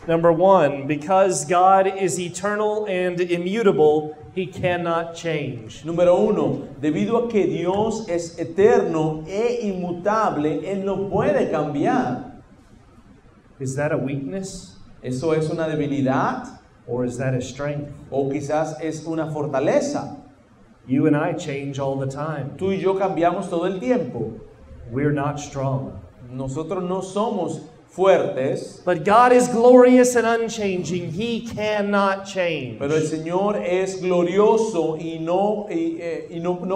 Number 1, because God is eternal and immutable, He cannot change. Número 1, debido a que Dios es eterno e inmutable, Él no puede cambiar. Is that a weakness? ¿Eso es una debilidad? Or is that a strength? ¿O quizás es una fortaleza? You and I change all the time. Tú y yo cambiamos todo el tiempo. We're not strong. Nosotros no somos fuertes, But God is glorious and unchanging. He cannot change. pero el Señor es glorioso y no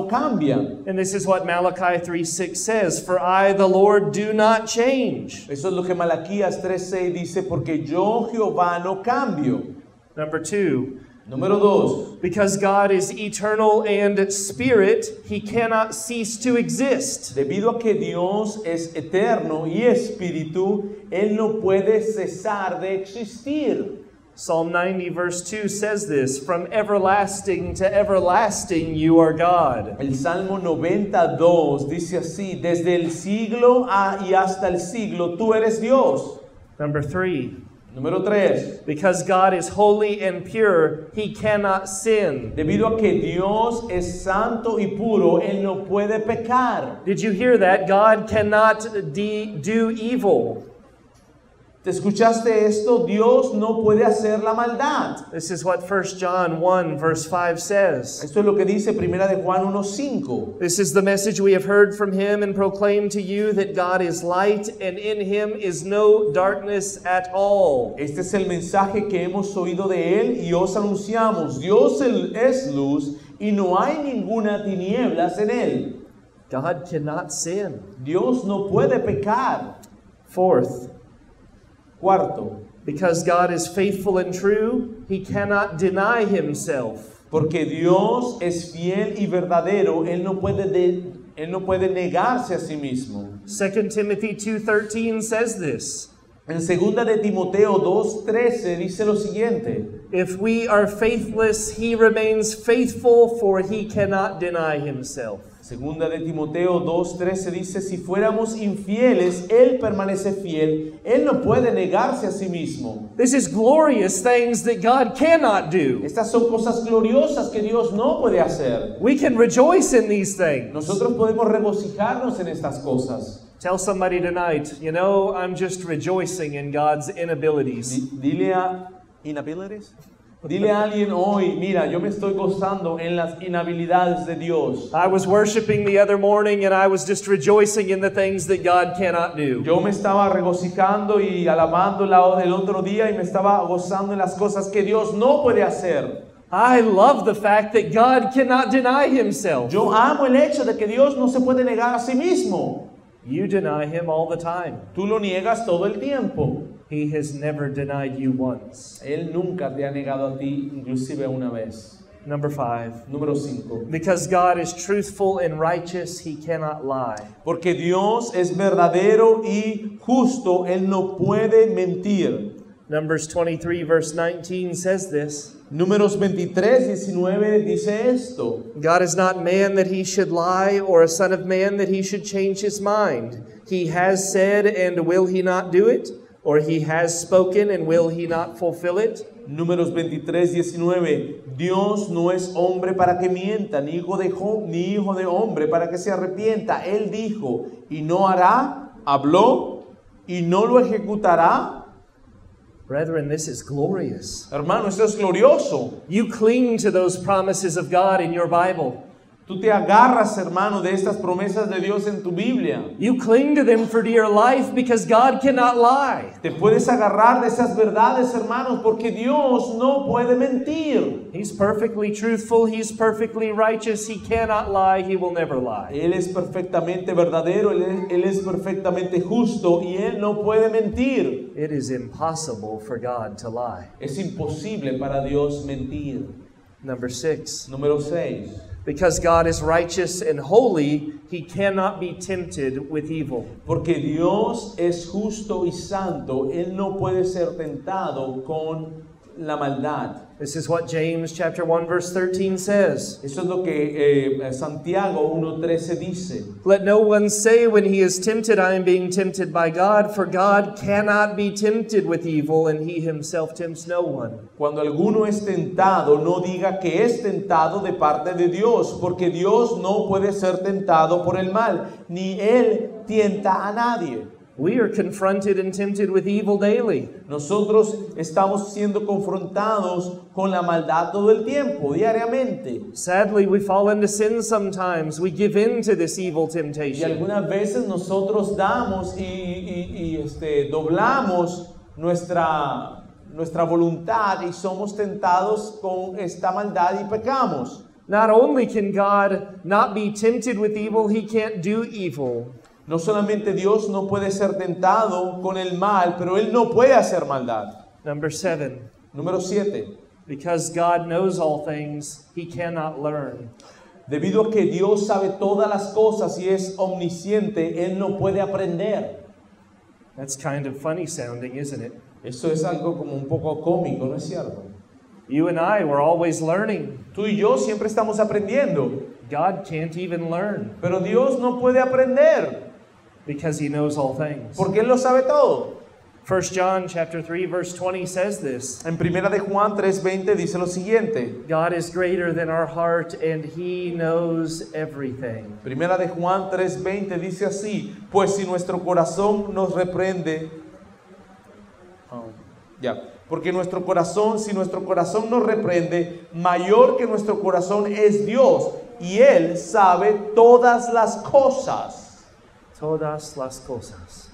cambia. And this is what Malachi 3:6 says, "For I, the Lord, do not change." Eso es lo que Malaquías 3:6 dice, porque yo Jehová no cambio. Number 2, Número 2, because God is eternal and spirit, He cannot cease to exist. debido a que Dios es eterno y espíritu, Él no puede cesar de existir. Psalm 90 verse 2 says this, "From everlasting to everlasting you are God." El Salmo 92 dice así, desde el siglo y hasta el siglo tú eres Dios. Number 3, Número 3, because God is holy and pure, He cannot sin. debido a que Dios es santo y puro, Él no puede pecar. Did you hear that? God cannot do evil. ¿Te escuchaste esto? Dios no puede hacer la maldad. This is what 1 John 1 verse 5 says. Esto es lo que dice Primera de Juan 1:5. This is the message we have heard from Him and proclaim to you, that God is light and in Him is no darkness at all. Este es el mensaje que hemos oído de Él y os anunciamos. Dios es luz y no hay ninguna tinieblas en Él. God cannot sin. Dios no puede pecar. 4th, Cuarto, because God is faithful and true, He cannot deny Himself. porque Dios es fiel y verdadero, Él no puede negarse a sí mismo. 2 Timothy 2:13 says this, En 2 de Timoteo 2:13 dice lo siguiente: "If we are faithless, He remains faithful, for He cannot deny Himself." Segunda de Timoteo 2:13 dice, si fuéramos infieles, Él permanece fiel, Él no puede negarse a sí mismo. This is glorious things that God cannot do. Estas son cosas gloriosas que Dios no puede hacer. We can rejoice in these things. Nosotros podemos regocijarnos en estas cosas. Tell somebody tonight, you know, I'm just rejoicing in God's inabilities. Dile a alguien hoy, mira, yo me estoy gozando en las inhabilidades de Dios. I was worshiping the other morning and I was just rejoicing in the things that God cannot do. Yo me estaba regocijando y alabando el otro día y me estaba gozando en las cosas que Dios no puede hacer. I love the fact that God cannot deny Himself. Yo amo el hecho de que Dios no se puede negar a sí mismo. You deny Him all the time. Tú lo niegas todo el tiempo. He has never denied you once. Él nunca te ha negado a ti, inclusive una vez. Number 5. Número 5. Because God is truthful and righteous, He cannot lie. Porque Dios es verdadero y justo, Él no puede mentir. Numbers 23 verse 19 says this. Números 23:19 dice esto. God is not man that he should lie, or a son of man that he should change his mind. He has said, and will he not do it? Or he has spoken, and will he not fulfill it? Números 23:19. Dios no es hombre para que mienta, ni hijo de hombre para que se arrepienta. Él dijo, y no hará, habló, y no lo ejecutará. Brethren, this is glorious. Hermano, esto es glorioso. You cling to those promises of God in your Bible. Tú te agarras, hermano, de estas promesas de Dios en tu Biblia. You cling to them for dear life because God cannot lie. Te puedes agarrar de esas verdades, hermanos, porque Dios no puede mentir. He's perfectly truthful. He's perfectly righteous. He cannot lie. He will never lie. Él es perfectamente verdadero, él es perfectamente justo y Él no puede mentir. It is impossible for God to lie. Es imposible para Dios mentir. Number 6. Número 6. Because God is righteous and holy, He cannot be tempted with evil. Porque Dios es justo y santo, Él no puede ser tentado con la maldad. This is what James chapter 1 verse 13 says. Eso es lo que Santiago 1:13 dice. Let no one say when he is tempted, I am being tempted by God, for God cannot be tempted with evil, and He Himself tempts no one. Cuando alguno es tentado, no diga que es tentado de parte de Dios, porque Dios no puede ser tentado por el mal, ni Él tienta a nadie. We are confronted and tempted with evil daily. Nosotros estamos siendo confrontados con la maldad todo el tiempo, diariamente. Sadly, we fall into sin sometimes. We give in to this evil Y temptation. algunas veces nosotros damos doblamos nuestra voluntad y somos tentados con esta maldad y pecamos. Not only can God not be tempted with evil, He can't do evil. No solamente Dios no puede ser tentado con el mal, pero Él no puede hacer maldad. Number 7. Número 7. Because God knows all things, He cannot learn. Debido a que Dios sabe todas las cosas y es omnisciente, Él no puede aprender. That's kind of funny sounding, isn't it? Eso es algo como un poco cómico, ¿no es cierto? You and I, we're always learning. Tú y yo siempre estamos aprendiendo, God can't even learn pero Dios no puede aprender because He knows all things. porque Él lo sabe todo. 1 John chapter 3 verse 20 says this. En 1 de Juan 3:20 dice lo siguiente. God is greater than our heart and He knows everything. 1 de Juan 3:20 dice así, pues si nuestro corazón nos reprende, porque si nuestro corazón nos reprende, mayor que nuestro corazón es Dios, y Él sabe todas las cosas. Todas las cosas.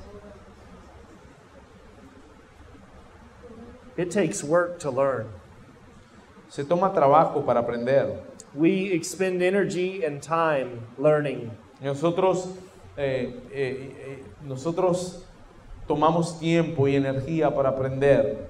It takes work to learn. Se toma trabajo para aprender. We expend energy and time learning. Nosotros tomamos tiempo y energía para aprender.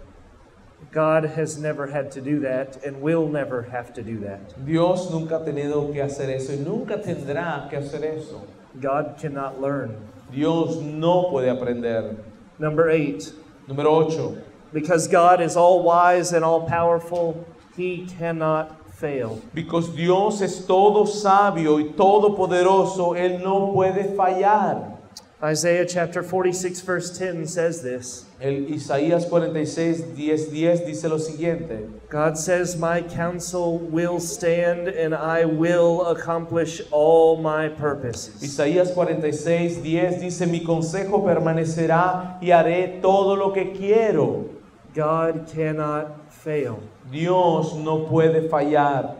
God has never had to do that and will never have to do that. Dios nunca ha tenido que hacer eso y nunca tendrá que hacer eso. God cannot learn. Dios no puede aprender. Number 8. Número 8. Because God is all wise and all powerful, He cannot fail. Because Dios es todo sabio y todopoderoso, Él no puede fallar. Isaiah chapter 46 verse 10 says this. El Isaías 46:10 dice lo siguiente. God says, my counsel will stand and I will accomplish all my purposes. Isaías 46:10 dice, mi consejo permanecerá y haré todo lo que quiero. God cannot fail. Dios no puede fallar.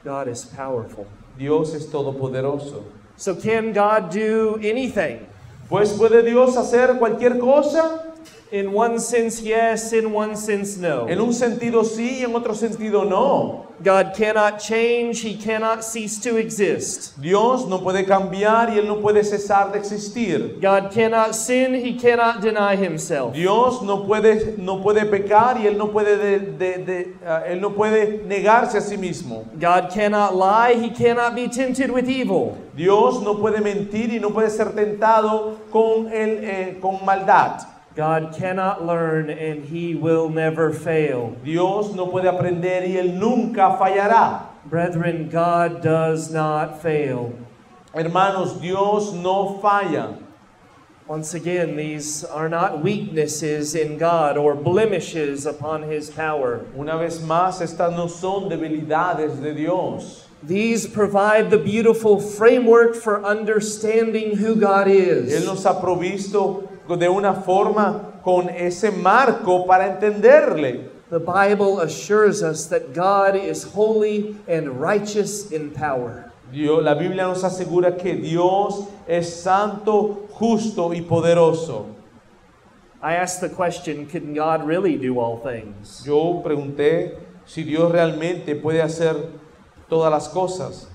God is powerful. Dios es todopoderoso. So can God do anything? Pues ¿puede Dios hacer cualquier cosa? In one sense, yes. In one sense, no. En un sentido sí y en otro sentido no. God cannot change. He cannot cease to exist. Dios no puede cambiar y Él no puede cesar de existir. God cannot sin. He cannot deny Himself. Dios no puede pecar y Él no puede negarse a sí mismo. God cannot lie. He cannot be tempted with evil. Dios no puede mentir y no puede ser tentado con maldad. God cannot learn and he will never fail. Dios no puede aprender y Él nunca fallará. Brethren, God does not fail. Hermanos, Dios no falla. Once again, these are not weaknesses in God or blemishes upon his power. Una vez más, estas no son debilidades de Dios. These provide the beautiful framework for understanding who God Él is. nos ha provisto de una forma con ese marco para entenderle. The Bible assures us that God is holy and righteous in power. La Biblia nos asegura que Dios es santo, justo y poderoso. I asked the question, can God really do all things? Yo pregunté si Dios realmente puede hacer todas las cosas.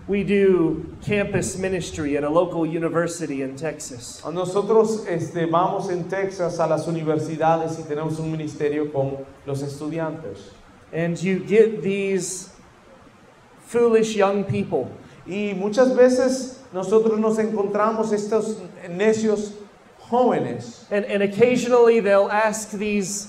We do campus ministry at a local university in Texas. Nosotros vamos en Texas a las universidades y tenemos un ministerio con los estudiantes. And you get these foolish young people. Y muchas veces nosotros nos encontramos estos necios jóvenes. And occasionally they'll ask these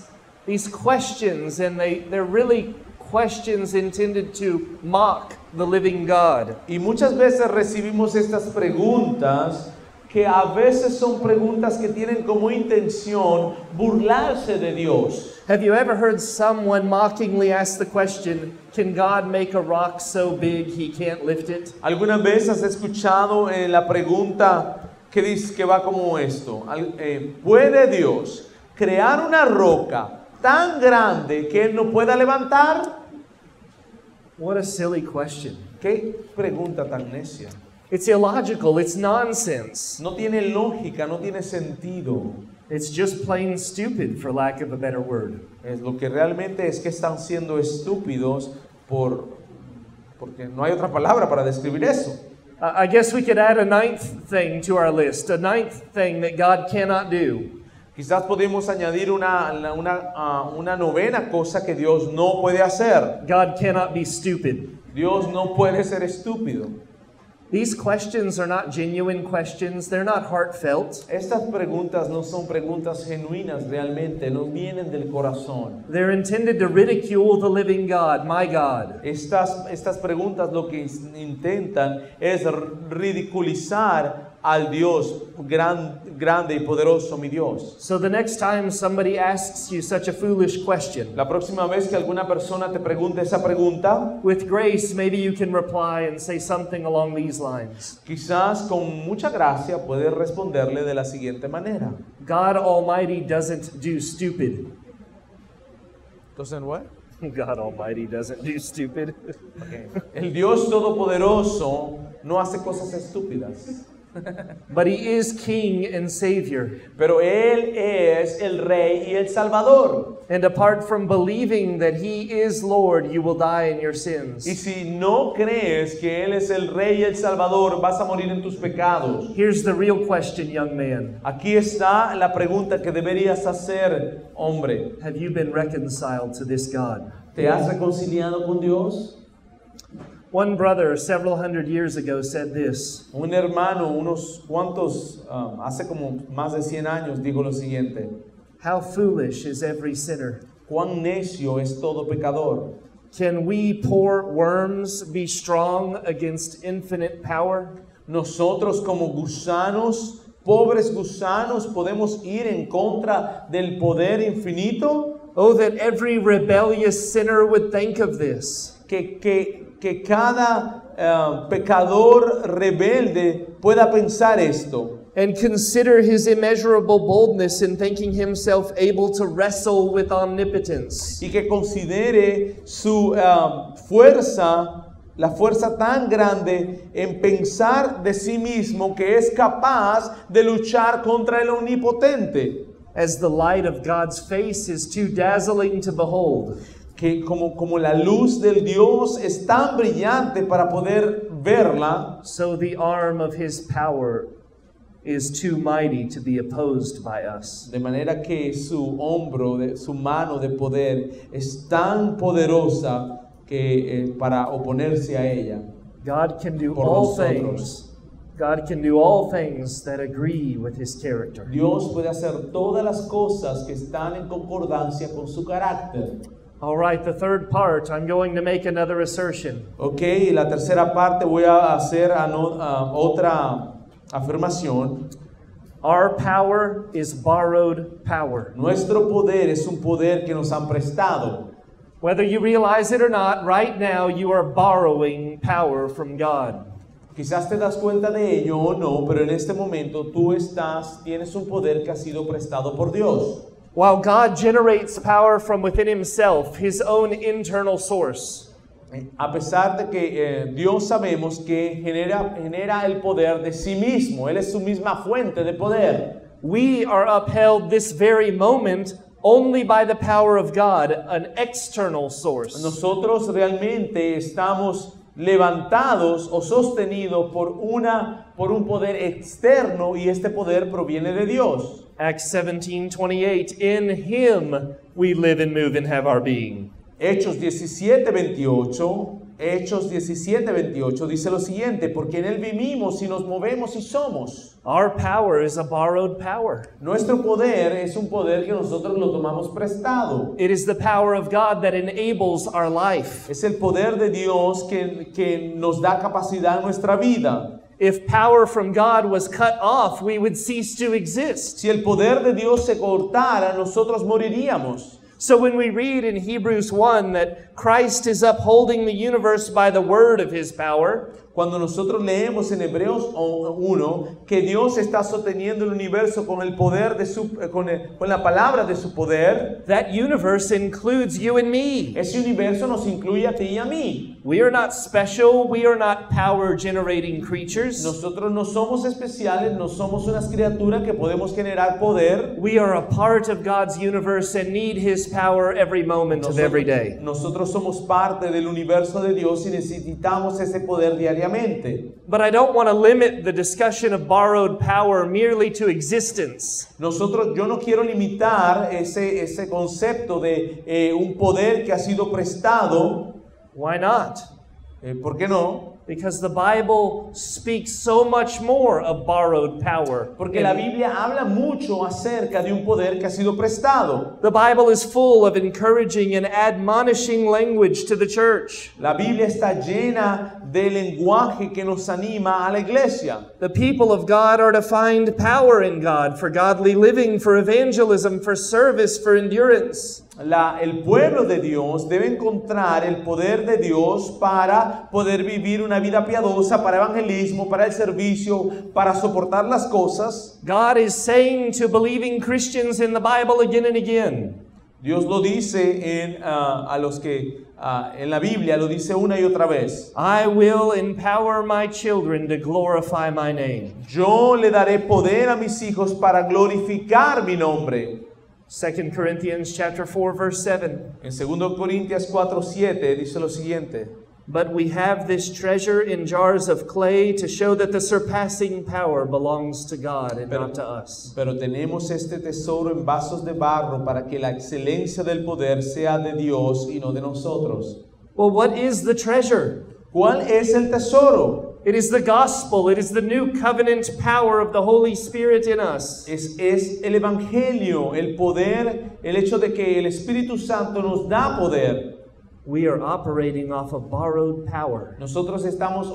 questions, and they're really questions intended to mock the living God. Y muchas veces recibimos estas preguntas que a veces son preguntas que tienen como intención burlarse de Dios. Have you ever heard someone mockingly ask the question, can God make a rock so big he can't lift it? ¿Alguna vez has escuchado la pregunta que dice que va como esto? ¿Puede Dios crear una roca tan grande que él no pueda levantar? What a silly question. ¿Qué pregunta tan necia? It's illogical, it's nonsense. No tiene lógica, no tiene sentido. It's just plain stupid, for lack of a better word. Lo que realmente es que están siendo estúpidos porque no hay otra palabra para describir eso. I guess we could add a ninth thing to our list, a ninth thing that God cannot do. Quizás podemos añadir una novena cosa que Dios no puede hacer. God cannot be stupid. Dios no puede ser estúpido. These questions are not genuine questions. They're not heartfelt. Estas preguntas no son preguntas genuinas realmente, no vienen del corazón. They're intended to ridicule the living God, my God. Estas preguntas lo que intentan es ridiculizar al Dios grande y poderoso, mi Dios. So the next time somebody asks you such a foolish question, La próxima vez que alguna persona te pregunte esa pregunta, with grace, maybe you can reply and say something along these lines. quizás con mucha gracia puedes responderle de la siguiente manera. God Almighty doesn't do stupid. Entonces, what? God Almighty doesn't do stupid. El Dios todopoderoso no hace cosas estúpidas. But he is King and Savior. Pero Él es el Rey y el Salvador. And apart from believing that he is Lord, you will die in your Y sins. si no crees que Él es el Rey y el Salvador, vas a morir en tus pecados. Here's the real question, young man. Aquí está la pregunta que deberías hacer, hombre. Have you been reconciled to this God? ¿Te has reconciliado con Dios? One brother several hundred years ago said this: Un hermano, unos cuantos, hace como más de 100 años, dijo lo siguiente. how foolish is every sinner. Cuán necio es todo pecador. Can we poor worms be strong against infinite power? Nosotros como gusanos, pobres gusanos, podemos ir en contra del poder infinito. Oh, that every rebellious sinner would think of this. Que cada pecador rebelde pueda pensar esto. And consider his immeasurable boldness in thinking himself able to wrestle with omnipotence. Y que considere su fuerza, la fuerza tan grande en pensar de sí mismo que es capaz de luchar contra el omnipotente. As the light of God's face is too dazzling to behold, Que como la luz del Dios es tan brillante para poder verla, so the arm of his power is too mighty to be opposed by us. de manera que su hombro, su mano de poder es tan poderosa que para oponerse a ella. God can do Por all nosotros. things God can do all things that agree with His character. Dios puede hacer todas las cosas que están en concordancia con su carácter. All right, the third part, I'm going to make another assertion. Ok, y la tercera parte voy a hacer otra afirmación. Our power is borrowed power. Nuestro poder es un poder que nos han prestado. Whether you realize it or not, right now you are borrowing power from God. Quizás te das cuenta de ello o no, pero en este momento tienes un poder que ha sido prestado por Dios. While God generates power from within Himself, His own internal source, A pesar de que Dios sabemos que genera el poder de sí mismo, Él es su misma fuente de poder. we are upheld this very moment only by the power of God, an external source. Nosotros realmente estamos levantados o sostenidos por un poder externo y este poder proviene de Dios. Acts 17:28, in Him we live and move and have our being. Hechos 17:28 dice lo siguiente, porque en Él vivimos y nos movemos y somos. Our power is a borrowed power. Nuestro poder es un poder que nosotros lo tomamos prestado. It is the power of God that enables our life. Es el poder de Dios que nos da capacidad en nuestra vida. If power from God was cut off, we would cease to exist. Si el poder de Dios se cortara, nosotros moriríamos. So when we read in Hebrews 1 that Christ is upholding the universe by the word of His power, Cuando nosotros leemos en Hebreos 1 que Dios está sosteniendo el universo con el poder con la palabra de su poder, that universe includes you and me. ese universo nos incluye a ti y a mí. We are not special. We are not power-generating creatures. Nosotros no somos especiales, no somos unas criaturas que podemos generar poder. We are a part of God's universe and need His power every moment of every day. Nosotros somos parte del universo de Dios y necesitamos ese poder diariamente. But I don't want to limit the discussion of borrowed power merely to existence. Yo no quiero limitar ese concepto de un poder que ha sido prestado. Why not? ¿Por qué no? Because the Bible speaks so much more of borrowed power. Porque la Biblia habla mucho acerca de un poder que ha sido prestado. The Bible is full of encouraging and admonishing language to the church. La Biblia está llena de lenguaje que nos anima a la iglesia. The people of God are to find power in God for godly living, for evangelism, for service, for endurance. El pueblo de Dios debe encontrar el poder de Dios para poder vivir una vida piadosa, para evangelismo, para el servicio, para soportar las cosas. God is saying to believing Christians in the Bible again and again, Dios lo dice a los que en la Biblia lo dice una y otra vez. I will empower my children to glorify my name. Yo le daré poder a mis hijos para glorificar mi nombre. 2 Corinthians chapter 4 verse 7. En 2 Corintios 4:7 dice lo siguiente. But we have this treasure in jars of clay to show that the surpassing power belongs to God and not to us. Pero tenemos este tesoro en vasos de barro para que la excelencia del poder sea de Dios y no de nosotros. Well, what is the treasure? ¿Cuál es el tesoro? It is the gospel. It is the new covenant power of the Holy Spirit in us. Es el evangelio, el poder, el hecho de que el Espíritu Santo nos da poder. We are operating off of borrowed power. Nosotros estamos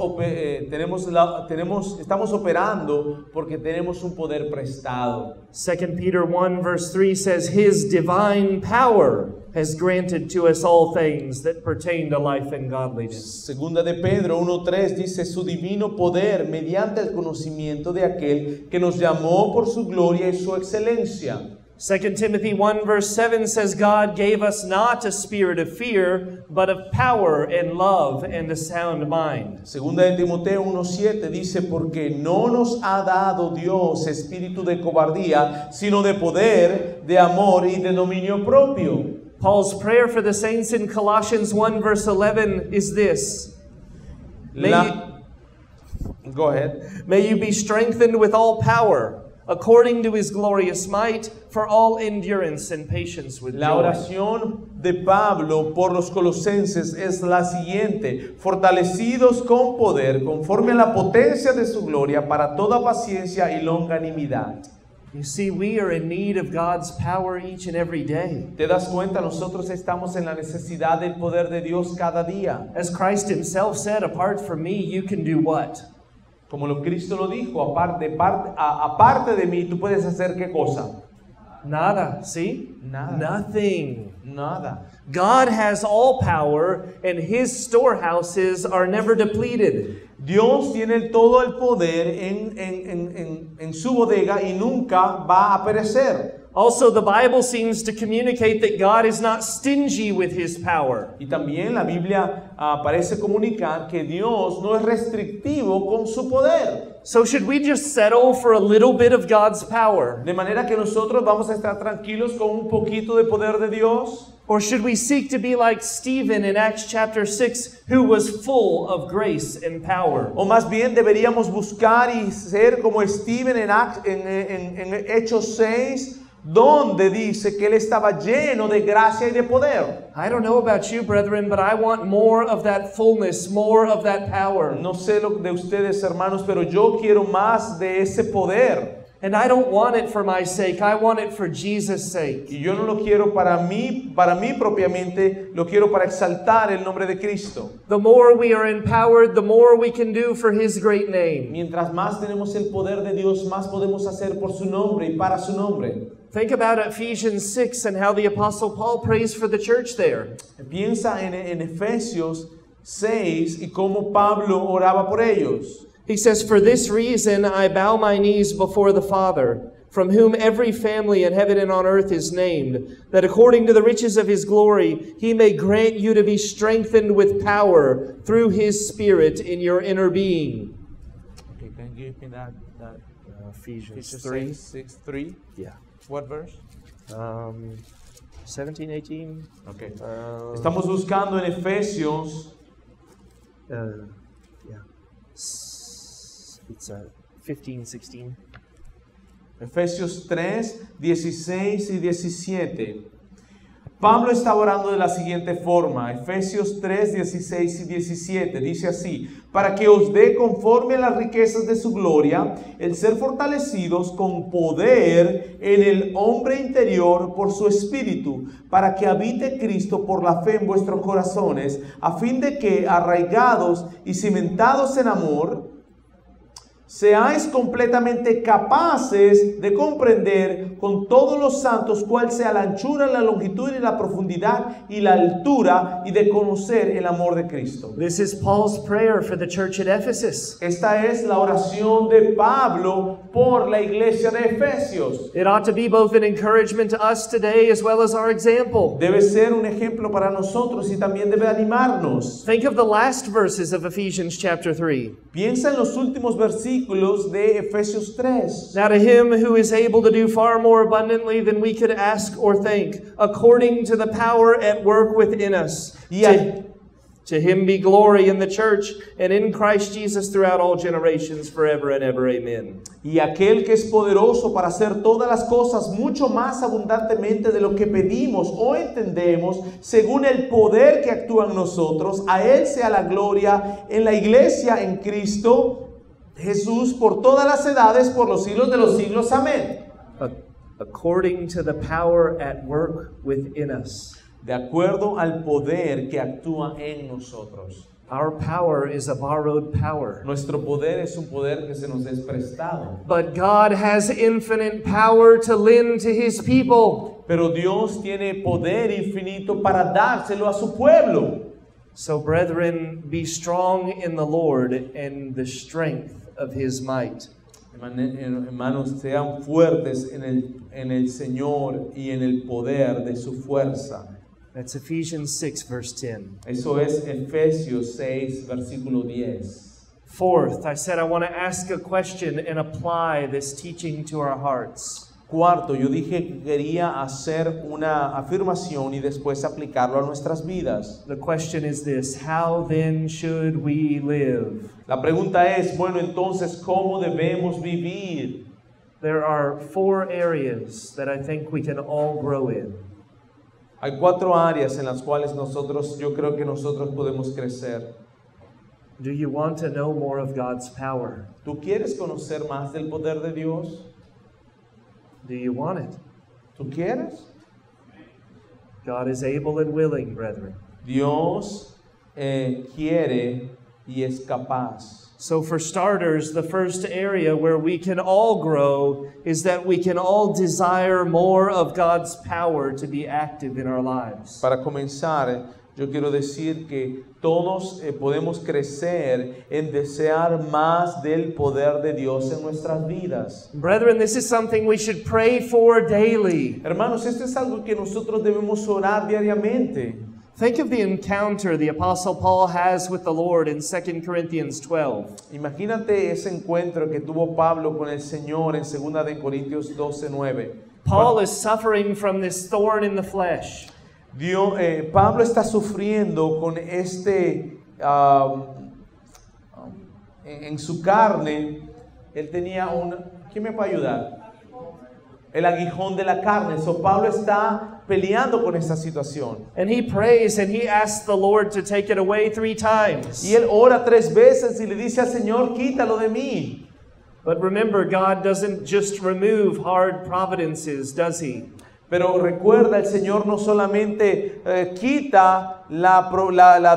operando porque tenemos un poder prestado. 2 Peter 1 verse 3 says, His divine power has granted to us all things that pertain to life and godliness. Segunda de Pedro 1:3 dice, su divino poder mediante el conocimiento de aquel que nos llamó por su gloria y su excelencia. 2 Timothy 1 verse 7 says, God gave us not a spirit of fear, but of power and love and a sound mind. Segunda de Timoteo 1:7 dice, porque no nos ha dado Dios espíritu de cobardía, sino de poder, de amor y de dominio propio. Paul's prayer for the saints in Colossians 1 verse 11 is this. Go ahead. May you be strengthened with all power, according to his glorious might, for all endurance and patience with La joy. oración de Pablo por los colosenses es la siguiente: fortalecidos con poder, conforme a la potencia de su gloria, para toda paciencia y longanimidad. You see, we are in need of God's power each and every day. ¿Te das cuenta? Nosotros estamos en la necesidad del poder de Dios cada día. As Christ himself said, apart from me, you can do what? Como lo Cristo lo dijo, aparte de mí, ¿tú puedes hacer qué cosa? Nada, see? Nada. Nothing. Nada. God has all power, and his storehouses are never depleted. Dios tiene todo el poder en su bodega y nunca va a perecer. Also, the Bible seems to communicate that God is not stingy with his power. Y también la Biblia parece comunicar que Dios no es restrictivo con su poder. So should we just settle for a little bit of God's power? De manera que nosotros vamos a estar tranquilos con un poquito de poder de Dios. Or should we seek to be like Stephen in Acts chapter 6, who was full of grace and power? O más bien deberíamos buscar y ser como Stephen en Hechos 6, donde dice que él estaba lleno de gracia y de poder. I don't know about you, brethren, but I want more of that fullness, more of that power. No sé lo de ustedes, hermanos, pero yo quiero más de ese poder. And I don't want it for my sake. I want it for Jesus' sake. Y yo no lo quiero para mí propiamente, lo quiero para exaltar el nombre de Cristo. The more we are empowered, the more we can do for his great name. Mientras más tenemos el poder de Dios, más podemos hacer por su nombre y para su nombre. Think about Ephesians 6 and how the Apostle Paul prays for the church there. Piensa en Efesios 6 y cómo Pablo oraba por ellos. He says, "For this reason I bow my knees before the Father, from whom every family in heaven and on earth is named, that according to the riches of his glory he may grant you to be strengthened with power through his Spirit in your inner being." Okay, can you give me that Ephesians Ephesians 3. 6:3? Yeah. What verse? 17, 18. Okay. Estamos buscando en Efesios It's 15, 16. Efesios 3, 16 y 17. Pablo está orando de la siguiente forma. Efesios 3, 16 y 17. Dice así: para que os dé conforme a las riquezas de su gloria, el ser fortalecidos con poder en el hombre interior por su espíritu, para que habite Cristo por la fe en vuestros corazones, a fin de que, arraigados y cimentados en amor, seáis completamente capaces de comprender con todos los santos cuál sea la anchura, la longitud y la profundidad y la altura, y de conocer el amor de Cristo. This is Paul's prayer for the church at Ephesus. Esta es la oración de Pablo por la iglesia de Efesios. It ought to be both an encouragement to us today as well as our example. Debe ser un ejemplo para nosotros y también debe animarnos. Think of the last verses of Ephesians chapter 3. Piensa en los últimos versículos de Efesios 3. Now to him who is able to do far more abundantly than we could ask or think, according to the power at work within us. To him be glory in the church and in Christ Jesus throughout all generations, forever and ever. Amen. Y aquel que es poderoso para hacer todas las cosas mucho más abundantemente de lo que pedimos o entendemos, según el poder que actúa en nosotros, a él sea la gloria en la iglesia en Cristo Jesús por todas las edades, por los siglos de los siglos. Amén. According to the power at work within us. De acuerdo al poder que actúa en nosotros. Our power is a borrowed power. Nuestro poder es un poder que se nos es prestado. But God has infinite power to lend to his people. Pero Dios tiene poder infinito para dárselo a su pueblo. So, brethren, be strong in the Lord and the strength of his might. Hermanos, sean fuertes en el Señor y en el poder de su fuerza. That's Ephesians 6, verse 10. Eso es Efesios 6, versículo 10. Fourth, I said I want to ask a question and apply this teaching to our hearts. Cuarto, yo dije que quería hacer una afirmación y después aplicarlo a nuestras vidas. The question is this: how then should we live? La pregunta es, bueno, entonces, ¿cómo debemos vivir? There are 4 areas that I think we can all grow in. Hay 4 áreas en las cuales yo creo que nosotros podemos crecer. Do you want to know more of God's power? ¿Tú quieres conocer más del poder de Dios? Do you want it? ¿Tú quieres? God is able and willing, brethren. Dios quiere y es capaz. So for starters, the first area where we can all grow is that we can all desire more of God's power to be active in our lives. Para comenzar, yo quiero decir que todos podemos crecer en desear más del poder de Dios en nuestras vidas. Brethren, this is something we should pray for daily. Hermanos, esto es algo que nosotros debemos orar diariamente. Think of the encounter the Apostle Paul has with the Lord in 2 Corinthians 12. Imagínate ese encuentro que tuvo Pablo con el Señor en 2 de Corintios 12:9. Paul is suffering from this thorn in the flesh. Pablo está sufriendo con en su carne. Él tenía ¿quién me puede ayudar? El aguijón de la carne. So Pablo está peleando con esta situación. And he prays and he asks the Lord to take it away 3 times. Y él ora 3 veces y le dice al Señor, quítalo de mí. But remember, God doesn't just remove hard providences, does he? Pero recuerda, el Señor no solamente quita la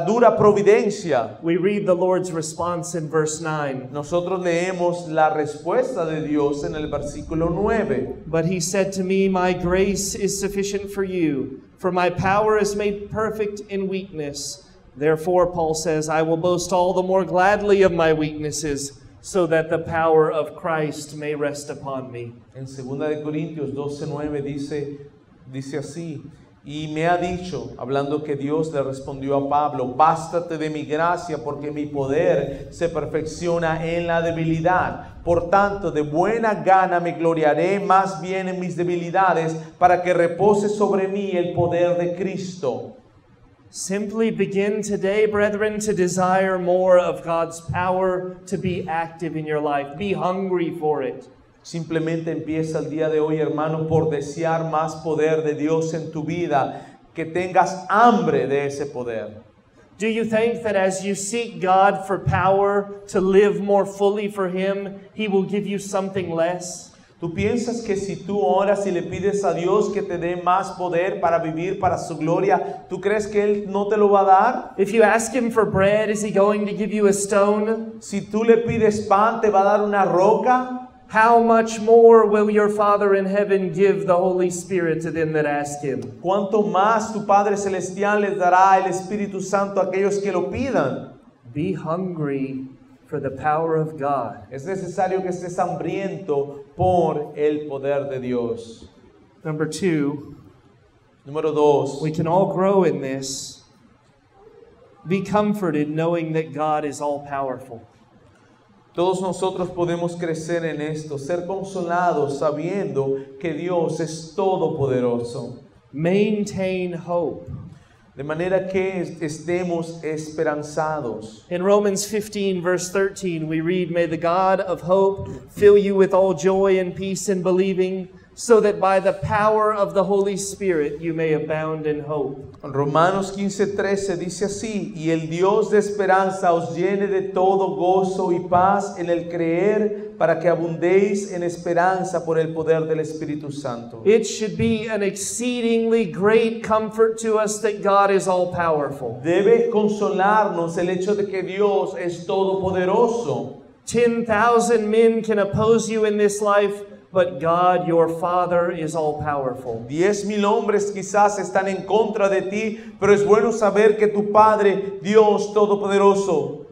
dura providencia. We read the Lord's response in verse 9. Nosotros leemos la respuesta de Dios en el versículo 9. But he said to me, my grace is sufficient for you, for my power is made perfect in weakness. Therefore, Paul says, I will boast all the more gladly of my weaknesses, so that the power of Christ may rest upon me. En 2 de Corintios 12:9 dice así, y me ha dicho, hablando que Dios le respondió a Pablo, bástate de mi gracia porque mi poder se perfecciona en la debilidad. Por tanto, de buena gana me gloriaré más bien en mis debilidades para que repose sobre mí el poder de Cristo. Simply begin today, brethren, to desire more of God's power to be active in your life. Be hungry for it. Simplemente empieza el día de hoy, hermano, por desear más poder de Dios en tu vida, que tengas hambre de ese poder. Do you think that as you seek God for power to live more fully for Him, He will give you something less? ¿Tú piensas que si tú oras y le pides a Dios que te dé más poder para vivir para su gloria, ¿tú crees que Él no te lo va a dar? If you ask Him for bread, is He going to give you a stone? Si tú le pides pan, ¿te va a dar una roca? How much more will your Father in heaven give the Holy Spirit to them that ask Him? ¿Cuánto más tu Padre Celestial les dará el Espíritu Santo a aquellos que lo pidan? Be hungry for the power of God. Es necesario que estés hambriento por el poder de Dios. Number 2, Número 2. we can all grow in this. Be comforted knowing that God is all powerful. Todos nosotros podemos crecer en esto, ser consolados sabiendo que Dios es todopoderoso. Maintain hope. De manera que estemos esperanzados. In Romans 15, verse 13, we read, May the God of hope fill you with all joy and peace in believing, so that by the power of the Holy Spirit you may abound in hope. En Romanos 15:13 dice así, y el Dios de esperanza os llene de todo gozo y paz en el creer, para que abundéis en esperanza por el poder del Espíritu Santo. It should be an exceedingly great comfort to us that God is all powerful. Debe consolarnos el hecho de que Dios es todopoderoso. 10,000 men can oppose you in this life, but God, your Father, is all powerful. 10,000 hombres quizás están en contra de ti, pero es bueno saber que tu Padre, Dios todopoderoso,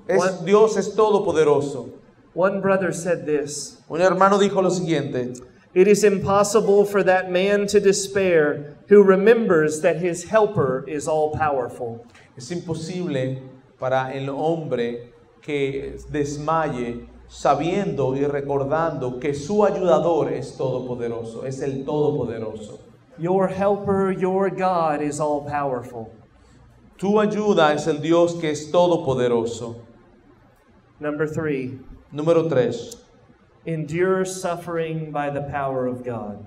Dios es todopoderoso. One brother said this, Un hermano dijo lo siguiente: It is impossible for that man to despair who remembers that his helper is all powerful. es imposible para el hombre que desmaye sabiendo y recordando que su ayudador es todopoderoso, es el todopoderoso. Your helper, your God, is all powerful. Tu ayuda es el Dios que es todopoderoso. Number 3, Número 3. Endure suffering by the power of God.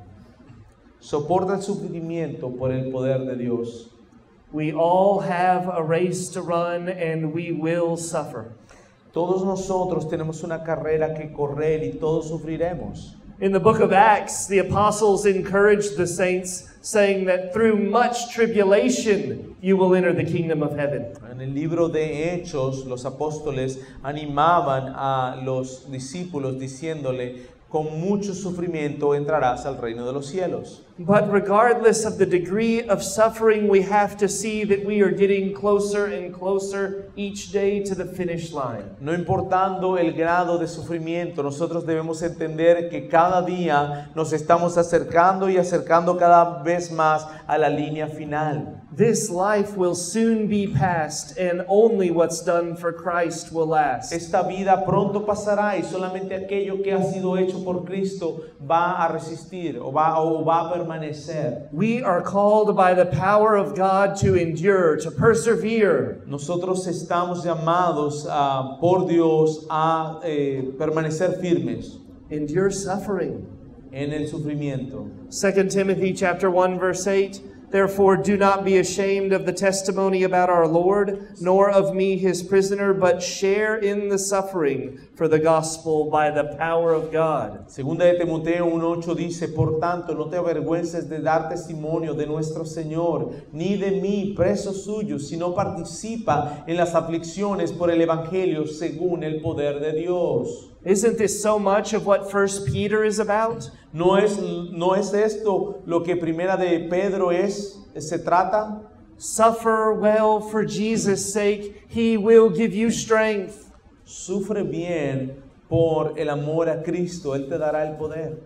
Soporta el sufrimiento por el poder de Dios. We all have a race to run and we will suffer. Todos nosotros tenemos una carrera que correr y todos sufriremos. In the book of Acts, the apostles encouraged the saints, saying that through much tribulation you will enter the kingdom of heaven. En el libro de Hechos, los apóstoles animaban a los discípulos diciéndole, con mucho sufrimiento entrarás al reino de los cielos. But regardless of the degree of suffering, we have to see that we are getting closer and closer each day to the finish line. No importando el grado de sufrimiento, nosotros debemos entender que cada día nos estamos acercando y acercando cada vez más a la línea final. This life will soon be past, and only what's done for Christ will last. Esta vida pronto pasará y solamente aquello que ha sido hecho por Cristo va a resistir o va a permanecer. We are called by the power of God to endure, to persevere. Nosotros estamos llamados por Dios a permanecer firmes Endure suffering. en el sufrimiento. 2 Timothy chapter 1 verse 8. Therefore do not be ashamed of the testimony about our Lord, nor of me his prisoner, but share in the suffering for the gospel by the power of God. Segunda de Timoteo 1:8 dice, por tanto, no te avergüences de dar testimonio de nuestro Señor, ni de mí, preso suyo, sino participa en las aflicciones por el Evangelio según el poder de Dios. Isn't this so much of what 1 Peter is about? ¿No es esto lo que Primera de Pedro se trata? Suffer well for Jesus' sake, he will give you strength. Sufre bien por el amor a Cristo, Él te dará el poder.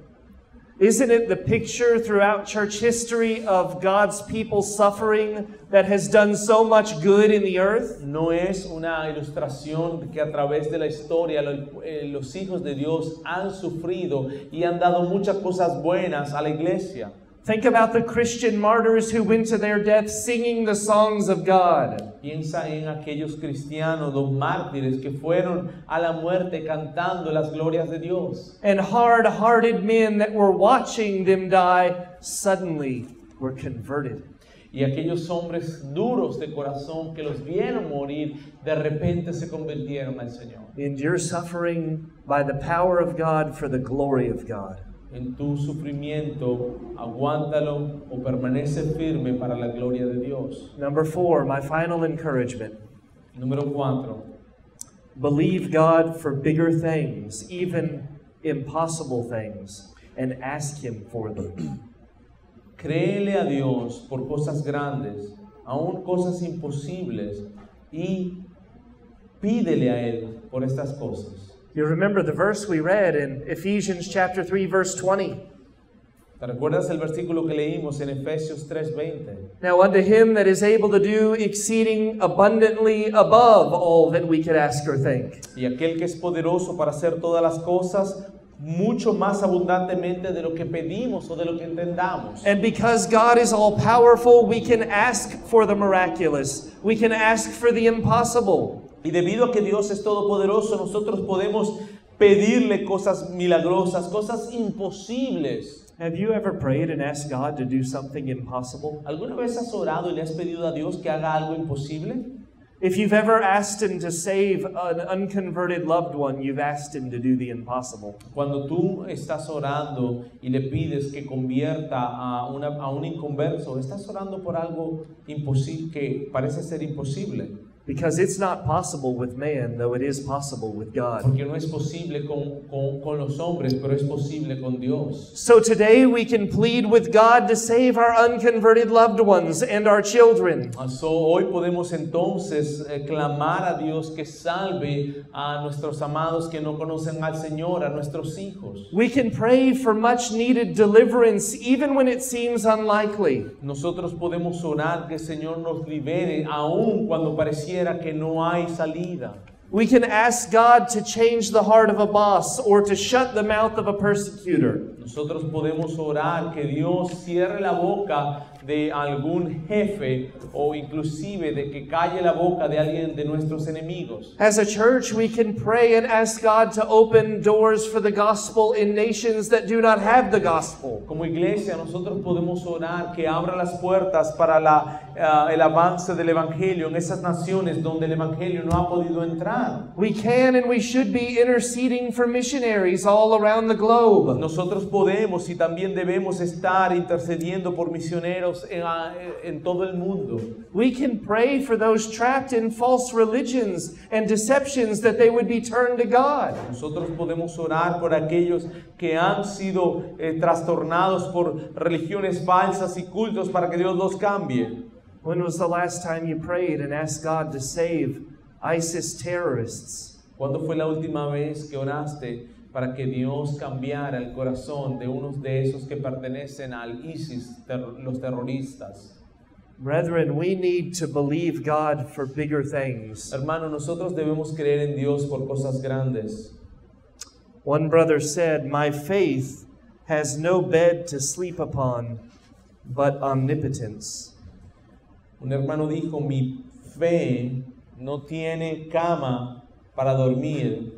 Isn't it the picture throughout church history of God's people suffering that has done so much good in the earth? ¿No es una ilustración que a través de la historia los hijos de Dios han sufrido y han dado muchas cosas buenas a la iglesia? Think about the Christian martyrs who went to their death singing the songs of God. Piensa en aquellos cristianos, los mártires que fueron a la muerte cantando las glorias de Dios. And hard-hearted men that were watching them die suddenly were converted. Y aquellos hombres duros de corazón que los vieron morir, de repente se convirtieron al Señor. Endure suffering by the power of God for the glory of God. En tu sufrimiento, aguántalo o permanece firme para la gloria de Dios. Number 4, my final encouragement. Número 4. Believe God for bigger things, even impossible things, and ask Him for them. Créele a Dios por cosas grandes, aún cosas imposibles, y pídele a Él por estas cosas. You remember the verse we read in Ephesians chapter 3, verse 20. ¿Te recuerdas el versículo que leímos en Efesios 3:20? Now unto Him that is able to do exceeding abundantly above all that we could ask or think. Y aquel que es poderoso para hacer todas las cosas mucho más abundantemente de lo que pedimos o de lo que entendamos. And because God is all powerful, we can ask for the miraculous. We can ask for the impossible. Y debido a que Dios es todopoderoso, nosotros podemos pedirle cosas milagrosas, cosas imposibles. Have you ever prayed and asked God to do something impossible? ¿Alguna vez has orado y le has pedido a Dios que haga algo imposible? If you've ever asked Him to save an unconverted loved one, you've asked Him to do the impossible. Cuando tú estás orando y le pides que convierta a un inconverso, estás orando por algo imposible que parece ser imposible. Because it's not possible with man, though it is possible with God. Porque no es posible con los hombres, pero es posible con Dios. So today we can plead with God to save our unconverted loved ones and our children. Hoy podemos entonces clamar a Dios que salve a nuestros amados que no conocen al Señor, a nuestros hijos. We can pray for much needed deliverance even when it seems unlikely. Nosotros podemos orar que el Señor nos libere aun cuando pareciera que no hay salida. We can ask God to change the heart of a boss or to shut the mouth of a persecutor. Nosotros podemos orar que Dios cierre la boca de algún jefe o inclusive de que calle la boca de alguien de nuestros enemigos. As a church, we can pray and ask God to open doors for the gospel in nations that do not have the gospel. Como iglesia, nosotros podemos orar que abra las puertas para el avance del evangelio en esas naciones donde el evangelio no ha podido entrar. We can and we should be interceding for missionaries all around the globe. Nosotros podemos y también debemos estar intercediendo por misioneros en todo el mundo. We can pray for those trapped in false religions and deceptions that they would be turned to God. Nosotros podemos orar por aquellos que han sido trastornados por religiones falsas y cultos para que Dios los cambie. When was the last time you prayed and asked God to save ISIS terrorists? ¿Cuándo fue la última vez que oraste para que Dios cambiara el corazón de unos de esos que pertenecen al ISIS, los terroristas? Brethren, we need to believe God for bigger things. Hermano, nosotros debemos creer en Dios por cosas grandes. One brother said, "My faith has no bed to sleep upon, but omnipotence." Un hermano dijo, mi fe no tiene cama para dormir,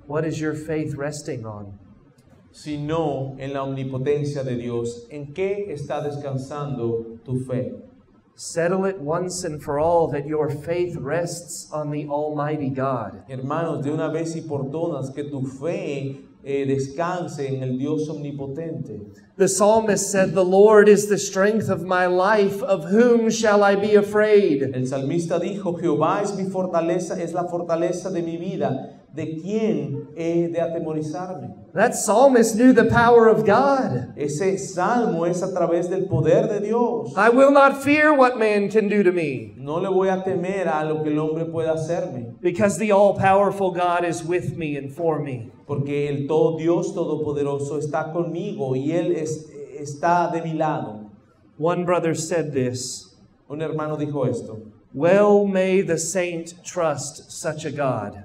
What is your faith resting on? sino en la omnipotencia de Dios. ¿En qué está descansando tu fe? Settle it once and for all that your faith rests on the Almighty God. Hermanos, de una vez y por todas, que tu fe descanse en el Dios omnipotente. The psalmist said, "The Lord is the strength of my life, of whom shall I be afraid?" El salmista dijo, Jehová es mi fortaleza, es la fortaleza de mi vida. ¿De quién he de atemorizarme? That psalmist knew the power of God. Ese salmo es a través del poder de Dios. I will not fear what man can do to me, No le voy a temer a lo que el hombre pueda hacerme, because the all-powerful God is with me and for me. porque el todo Dios todopoderoso está conmigo y él está de mi lado. One brother said this, Un hermano dijo esto: "Well may the saint trust such a God."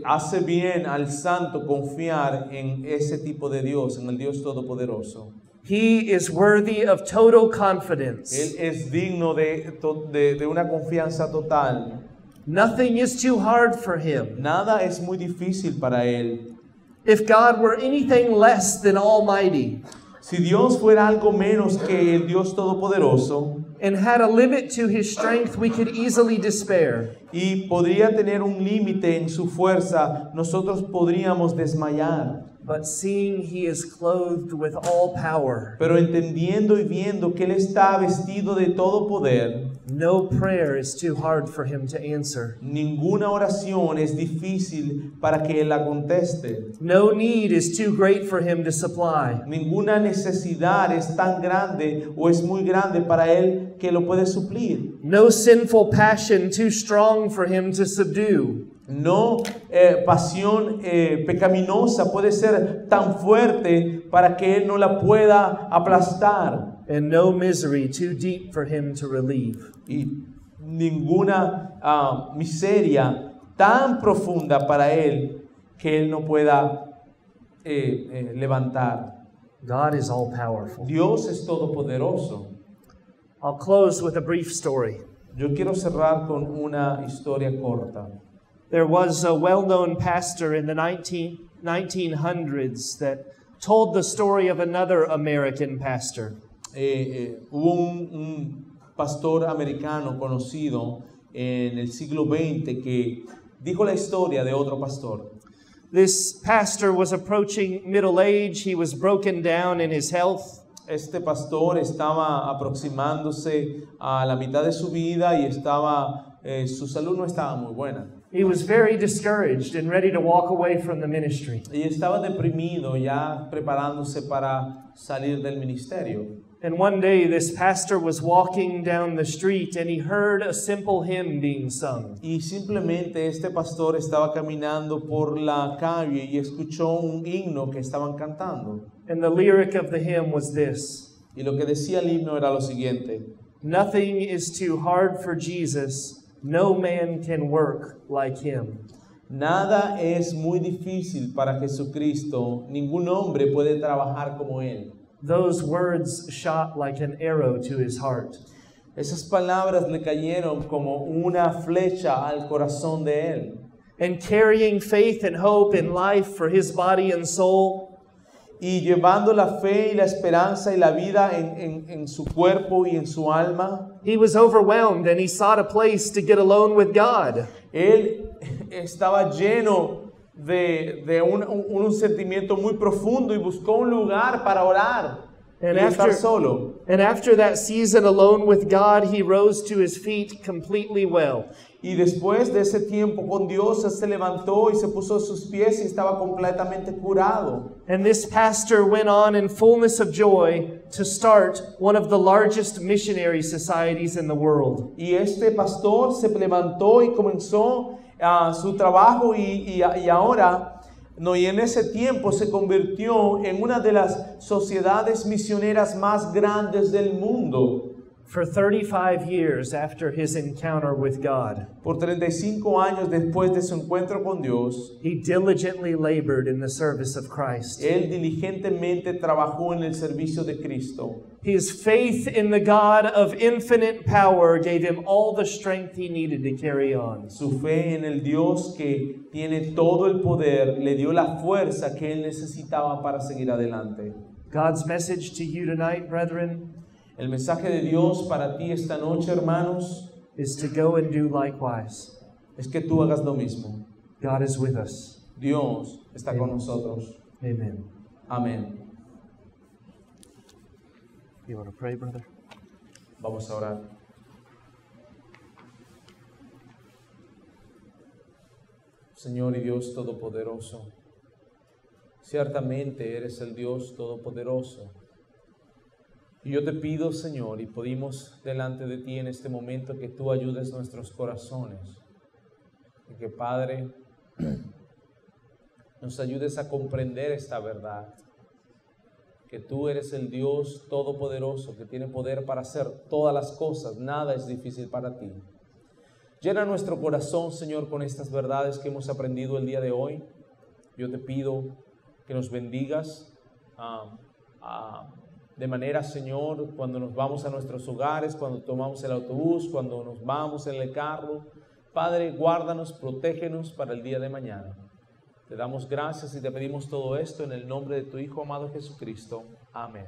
hace bien al santo confiar en ese tipo de Dios, en el Dios todopoderoso. He is worthy of total confidence. Él es digno de una confianza total. Nothing is too hard for him. Nada es muy difícil para él. If God were anything less than almighty Si Dios fuera algo menos que el Dios todopoderoso and had a limit to his strength, we could easily despair. y podría tener un límite en su fuerza, nosotros podríamos desmayar. But seeing he is clothed with all power, Pero entendiendo y viendo que Él está vestido de todo poder, no prayer is too hard for him to answer. ninguna oración es difícil para que Él la conteste. No need is too great for him to supply. Ninguna necesidad es tan grande o es muy grande para Él que lo puede suplir. No sinful passion too strong for him to subdue. No pasión pecaminosa puede ser tan fuerte para que Él no la pueda aplastar. And no misery too deep for him to relieve. Y ninguna miseria tan profunda para Él que Él no pueda levantar. God is all powerful. Dios es todopoderoso. I'll close with a brief story. Yo quiero cerrar con una historia corta. There was a well-known pastor in the 1900s that told the story of another American pastor. Hubo un pastor americano conocido en el siglo XX que dijo la historia de otro pastor. This pastor was approaching middle age. He was broken down in his health. Este pastor estaba aproximándose a la mitad de su vida y su salud no estaba muy buena. He was very discouraged and ready to walk away from the ministry. Y estaba deprimido, ya preparándose para salir del ministerio. And one day this pastor was walking down the street and he heard a simple hymn being sung. Y simplemente este pastor estaba caminando por la calle y escuchó un himno que estaban cantando. And the lyric of the hymn was this: Y lo que decía el himno era lo siguiente: "Nothing is too hard for Jesus. No man can work like him. Nada es muy difícil para Jesucristo. Ningún hombre puede trabajar como Él. Those words shot like an arrow to his heart. Esas palabras le cayeron como una flecha al corazón de Él. And carrying faith and hope in life for his body and soul, Y llevando la fe y la esperanza y la vida en su cuerpo y en su alma, he was overwhelmed and he sought a place to get alone with God. Él estaba lleno de un sentimiento muy profundo y buscó un lugar para orar y And estar solo. And after that season alone with God, he rose to his feet completely well. Y después de ese tiempo con Dios, él se levantó y se puso a sus pies y estaba completamente curado. And this pastor went on in fullness of joy to start one of the largest missionary societies in the world. Y este pastor se levantó y comenzó su trabajo y ahora, no, y en ese tiempo se convirtió en una de las sociedades misioneras más grandes del mundo. For 35 years after his encounter with God, Por 35 años después de su encuentro con Dios, he diligently labored in the service of Christ. él diligentemente trabajó en el servicio de Cristo. His faith in the God of infinite power gave him all the strength he needed to carry on. Su fe en el Dios que tiene todo el poder le dio la fuerza que él necesitaba para seguir adelante. God's message to you tonight, brethren, El mensaje de Dios para ti esta noche, hermanos, is to go and do likewise. es que tú hagas lo mismo. God is with us. Dios está con nosotros. Amen. Amén. You want to pray, brother? Vamos a orar. Señor y Dios Todopoderoso, ciertamente eres el Dios Todopoderoso. Y yo te pido, Señor, y pedimos delante de ti en este momento que tú ayudes nuestros corazones. Y que, Padre, nos ayudes a comprender esta verdad. Que tú eres el Dios Todopoderoso, que tiene poder para hacer todas las cosas. Nada es difícil para ti. Llena nuestro corazón, Señor, con estas verdades que hemos aprendido el día de hoy. Yo te pido que nos bendigas de manera, Señor, cuando nos vamos a nuestros hogares, cuando tomamos el autobús, cuando nos vamos en el carro. Padre, guárdanos, protégenos para el día de mañana. Te damos gracias y te pedimos todo esto en el nombre de tu Hijo amado Jesucristo. Amén.